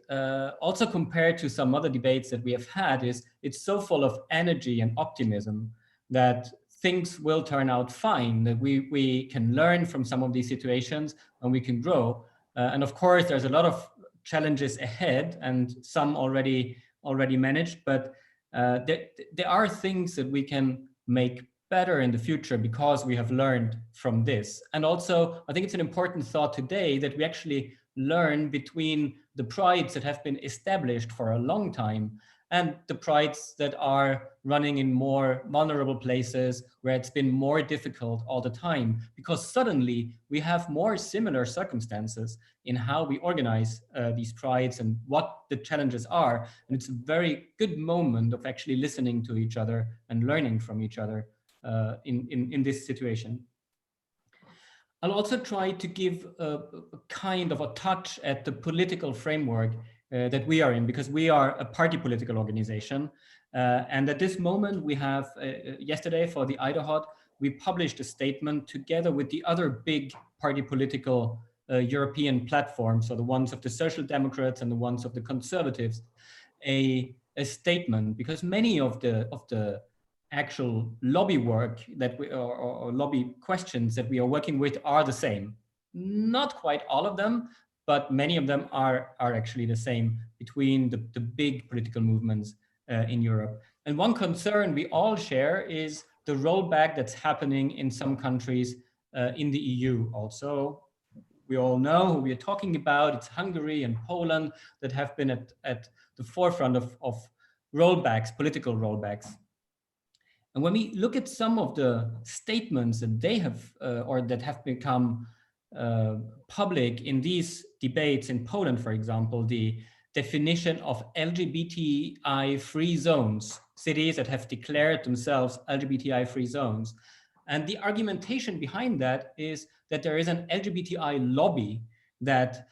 also compared to some other debates that we have had, is it's so full of energy and optimism that things will turn out fine, that we can learn from some of these situations and we can grow. And of course, there's a lot of challenges ahead and some already managed, but there are things that we can make better in the future because we have learned from this. And also, I think it's an important thought today that we actually learn between the prides that have been established for a long time and the prides that are running in more vulnerable places where it's been more difficult all the time, because suddenly we have more similar circumstances in how we organize these prides and what the challenges are. And it's a very good moment of actually listening to each other and learning from each other in this situation. I'll also try to give a kind of a touch at the political framework that we are in, because we are a party political organization. And at this moment we have, yesterday for the IDOHOT, we published a statement together with the other big party political European platforms, so the ones of the Social Democrats and the ones of the Conservatives, a statement, because many of the actual lobby work that we, or lobby questions that we are working with are the same. Not quite all of them, but many of them are actually the same between the big political movements in Europe. And one concern we all share is the rollback that's happening in some countries in the EU also. We all know who we are talking about. It's Hungary and Poland that have been at the forefront of rollbacks, political rollbacks. And when we look at some of the statements that they have or that have become public in these debates in Poland, for example, the definition of LGBTI-free zones, cities that have declared themselves LGBTI-free zones. And the argumentation behind that is that there is an LGBTI lobby that,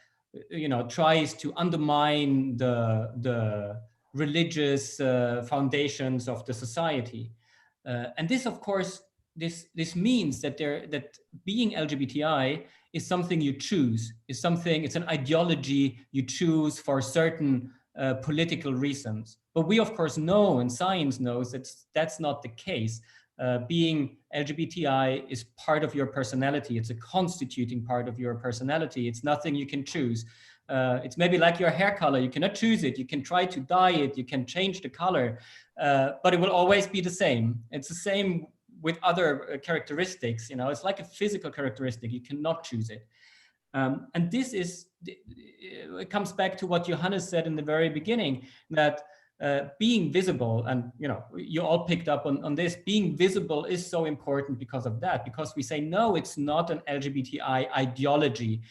you know, tries to undermine the religious foundations of the society. And this, of course, this means that that being LGBTI is something you choose, it's an ideology you choose for certain political reasons. But we, of course, know, and science knows, that that's not the case. Being LGBTI is part of your personality. It's a constituting part of your personality. It's nothing you can choose. It's maybe like your hair color. You cannot choose it. You can try to dye it. You can change the color, but it will always be the same. It's the same with other characteristics. You know, it's like a physical characteristic. You cannot choose it. And this is, it comes back to what Johannes said in the very beginning, that being visible, and you know, you all picked up on this, being visible is so important because of that, because we say, no, it's not an LGBTI ideology.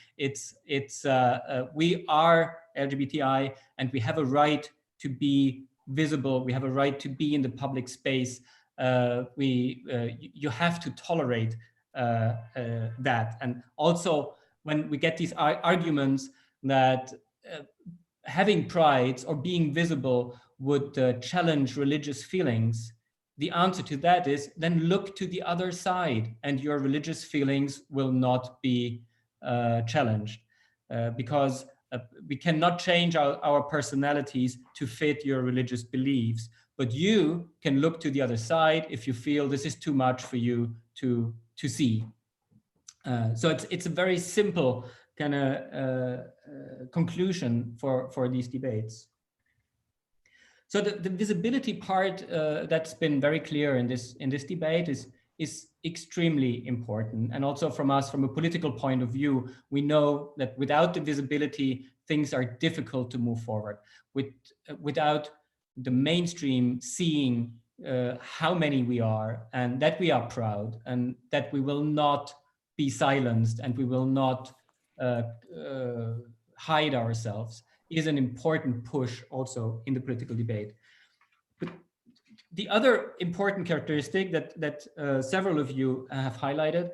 We are LGBTI and we have a right to be visible. We have a right to be in the public space. You have to tolerate that. And also when we get these arguments that having prides or being visible would challenge religious feelings, the answer to that is then look to the other side and your religious feelings will not be challenged, because we cannot change our personalities to fit your religious beliefs, but you can look to the other side if you feel this is too much for you to see. So it's a very simple kind of conclusion for these debates. So the visibility part that's been very clear in this debate is extremely important. And also from us, from a political point of view, we know that without the visibility, things are difficult to move forward. Without the mainstream seeing how many we are, and that we are proud, and that we will not be silenced, and we will not hide ourselves, is an important push also in the political debate. But the other important characteristic that several of you have highlighted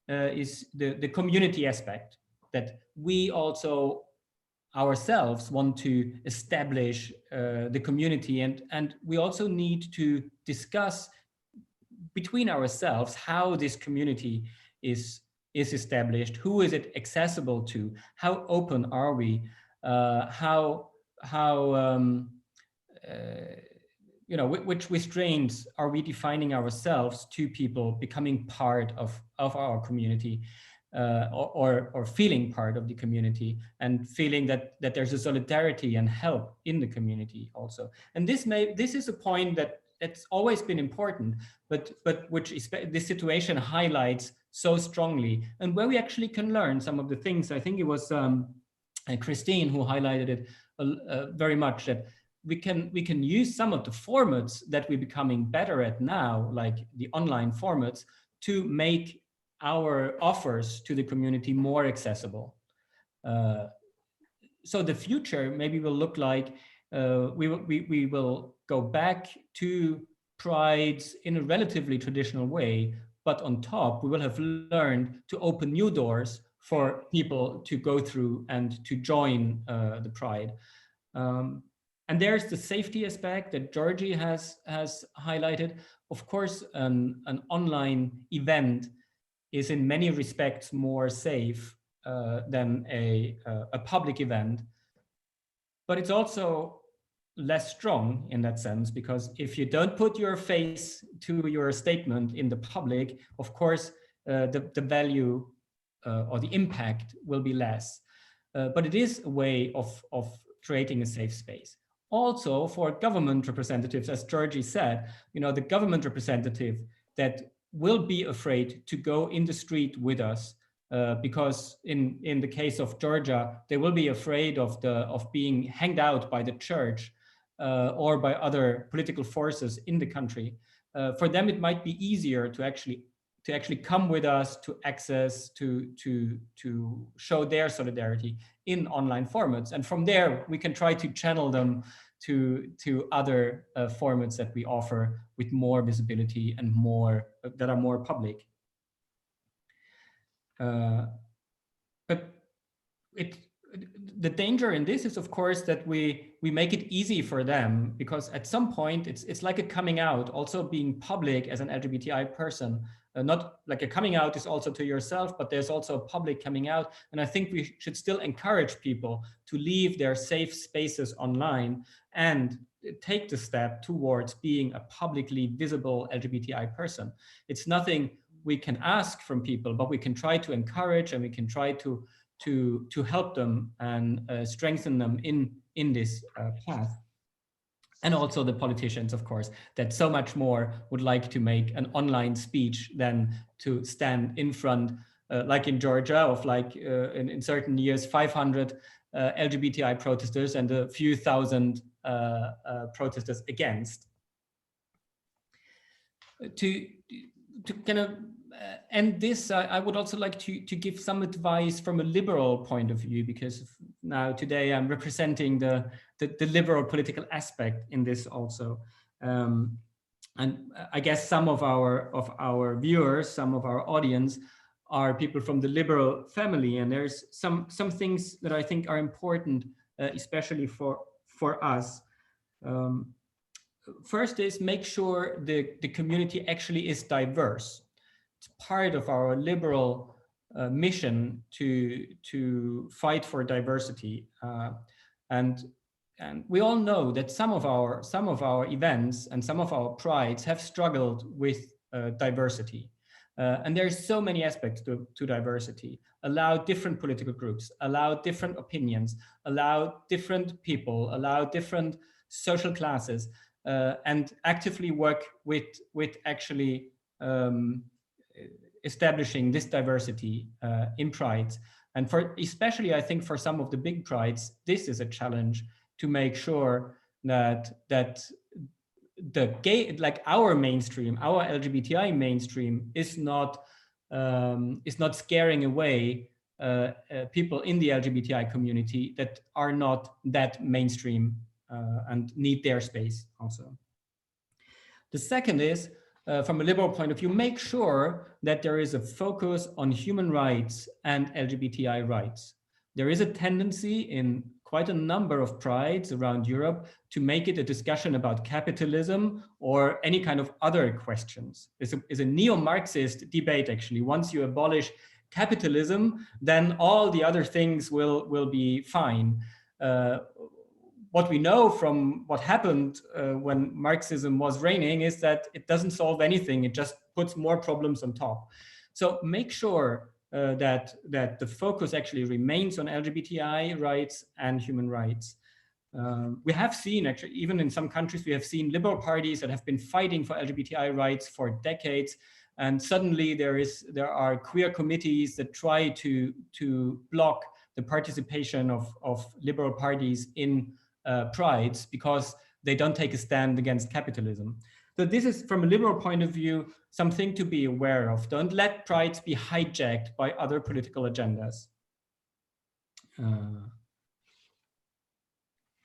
is the community aspect, that we also ourselves want to establish the community, and we also need to discuss between ourselves how this community is established, who is it accessible to, how open are we, you know, which restraints are we defining ourselves to people becoming part of our community, or feeling part of the community, and feeling that there's a solidarity and help in the community also. And this is a point that's always been important, but which this situation highlights so strongly, and where we actually can learn some of the things. I think it was Christine who highlighted it very much, that we can use some of the formats that we're becoming better at now, like the online formats, to make our offers to the community more accessible. So the future maybe will look like we will go back to prides in a relatively traditional way, but on top we will have learned to open new doors for people to go through and to join the Pride. And there's the safety aspect that Georgie has highlighted. Of course, an online event is in many respects more safe than a public event, but it's also less strong in that sense, because if you don't put your face to your statement in the public, of course, the value or the impact will be less. But it is a way of creating a safe space. Also for government representatives, as Georgie said, you know, the government representative that will be afraid to go in the street with us, because in the case of Georgia, they will be afraid of being hanged out by the church or by other political forces in the country. For them, it might be easier to actually come with us, to access, to show their solidarity in online formats. And from there, we can try to channel them to other formats that we offer with more visibility and more that are more public. But the danger in this is, of course, that we make it easy for them, because at some point it's like a coming out, also being public as an LGBTI person. Not like a coming out is also to yourself, but there's also a public coming out. And I think we should still encourage people to leave their safe spaces online and take the step towards being a publicly visible LGBTI person. It's nothing we can ask from people, but we can try to encourage, and we can try to help them and strengthen them in this path. And also the politicians, of course, that so much more would like to make an online speech than to stand in front, like in Georgia, of like in certain years, 500 LGBTI protesters and a few thousand protesters against. To kind of end this, I would also like to give some advice from a liberal point of view, because now today I'm representing the liberal political aspect in this also. And I guess some of our viewers, some of our audience are people from the liberal family, and there's some things that I think are important, especially for us. First is make sure the community actually is diverse. It's part of our liberal mission to fight for diversity, and we all know that some of our events and some of our prides have struggled with diversity, and there's so many aspects to diversity. Allow different political groups, allow different opinions, allow different people, allow different social classes, and actively work with actually establishing this diversity in prides. And for especially, I think for some of the big prides, this is a challenge to make sure that the gay, like our mainstream, our LGBTI mainstream, is not scaring away people in the LGBTI community that are not that mainstream and need their space also. The second is, from a liberal point of view, make sure that there is a focus on human rights and LGBTI rights. There is a tendency in quite a number of prides around Europe to make it a discussion about capitalism or any kind of other questions. It's a neo-Marxist debate, actually. Once you abolish capitalism, then all the other things will be fine. What we know from what happened when Marxism was reigning is that it doesn't solve anything. It just puts more problems on top. So make sure that the focus actually remains on LGBTI rights and human rights. We have seen, actually, even in some countries, we have seen liberal parties that have been fighting for LGBTI rights for decades, and suddenly there are queer committees that try to block the participation of liberal parties in prides because they don't take a stand against capitalism. So this is, from a liberal point of view, something to be aware of. Don't let prides be hijacked by other political agendas.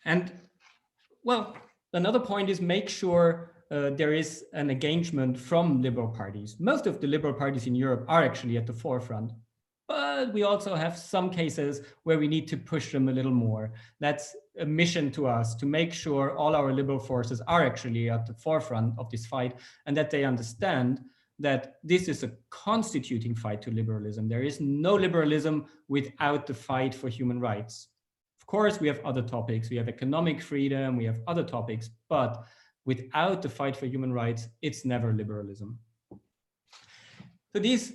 And well, another point is make sure there is an engagement from liberal parties. Most of the liberal parties in Europe are actually at the forefront, but we also have some cases where we need to push them a little more. That's a mission to us, to make sure all our liberal forces are actually at the forefront of this fight, and that they understand that this is a constituting fight to liberalism. There is no liberalism without the fight for human rights. Of course, we have other topics. We have economic freedom, we have other topics, but without the fight for human rights, it's never liberalism. So these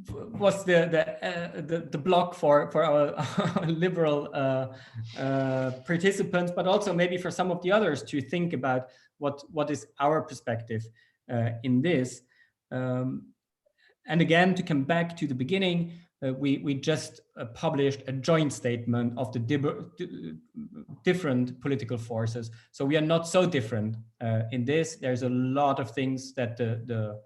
was the block for our liberal participants, but also maybe for some of the others to think about what is our perspective in this. And again, to come back to the beginning, we just published a joint statement of the different political forces. So we are not so different in this. There's a lot of things that the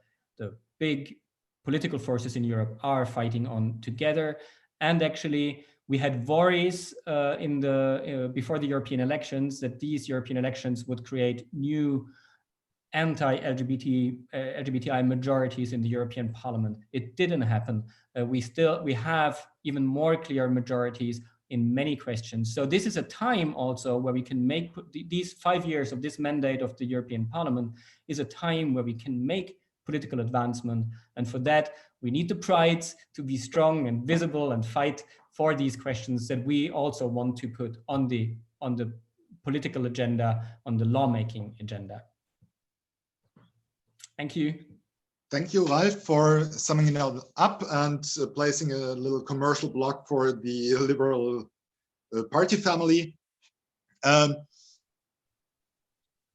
big political forces in Europe are fighting on together. And actually, we had worries before the European elections that these European elections would create new anti-LGBTI majorities in the European Parliament. It didn't happen. We have even more clear majorities in many questions. So this is a time also where we can make these 5 years of this mandate of the European Parliament is a time where we can make political advancement. And for that, we need the prides to be strong and visible and fight for these questions that we also want to put on the political agenda, on the lawmaking agenda. Thank you. Thank you, Ralf, for summing it up and placing a little commercial block for the Liberal Party family.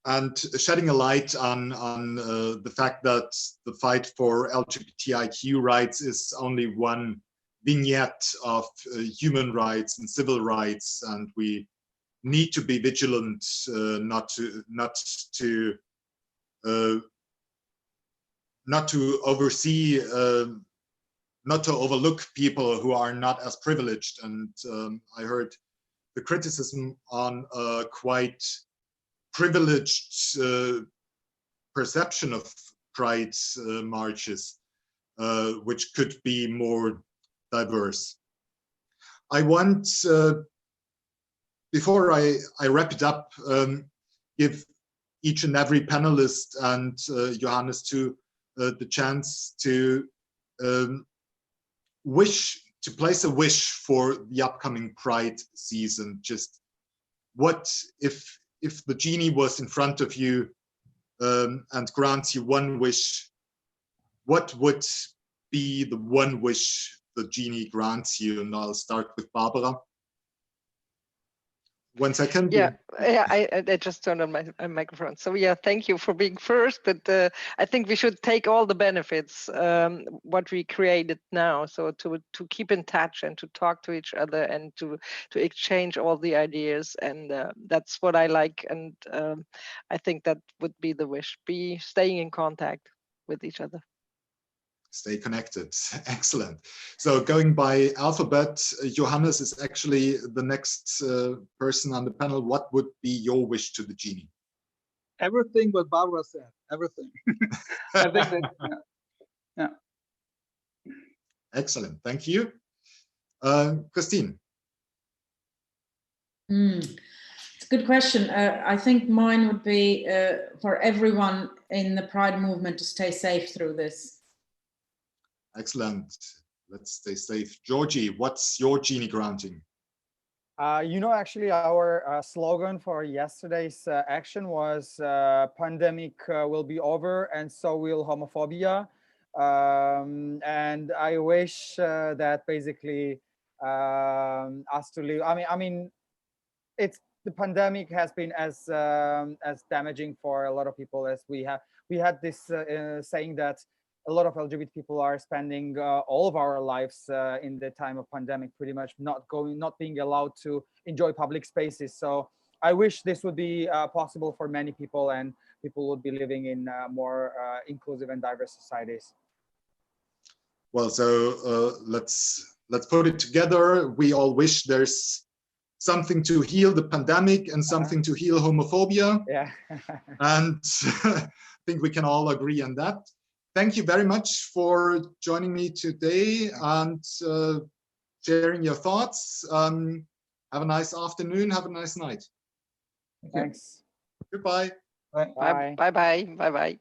And shedding a light on the fact that the fight for LGBTIQ rights is only one vignette of human rights and civil rights, and we need to be vigilant not to overlook people who are not as privileged. And I heard the criticism on quite privileged perception of Pride marches, which could be more diverse. I want, before I wrap it up, give each and every panelist and Johannes too the chance to place a wish for the upcoming Pride season. Just what if the genie was in front of you and grants you one wish, what would be the one wish the genie grants you? And I'll start with Barbara. 1 second. Yeah, I just turned on my microphone. So yeah, thank you for being first. But I think we should take all the benefits what we created now. So to keep in touch and to talk to each other and to exchange all the ideas. And that's what I like. And I think that would be the wish: be staying in contact with each other. Stay connected. Excellent. So going by alphabet, Johannes is actually the next person on the panel. What would be your wish to the genie? Everything what Barbara said, everything. I think that, yeah. Excellent. Thank you. Christine. It's a good question. I think mine would be for everyone in the Pride movement to stay safe through this. Excellent. Let's stay safe. Georgie, what's your genie granting? Actually, our slogan for yesterday's action was pandemic will be over and so will homophobia. And I wish that basically us to live. I mean, the pandemic has been as damaging for a lot of people as we had this saying that a lot of LGBT people are spending all of our lives in the time of pandemic, pretty much not being allowed to enjoy public spaces. So I wish this would be possible for many people, and people would be living in more inclusive and diverse societies. Well, so let's put it together. We all wish there's something to heal the pandemic and something to heal homophobia. Yeah. And I think we can all agree on that. Thank you very much for joining me today and sharing your thoughts. Have a nice afternoon. Have a nice night. Thanks. Goodbye. Bye. Bye bye. Bye bye.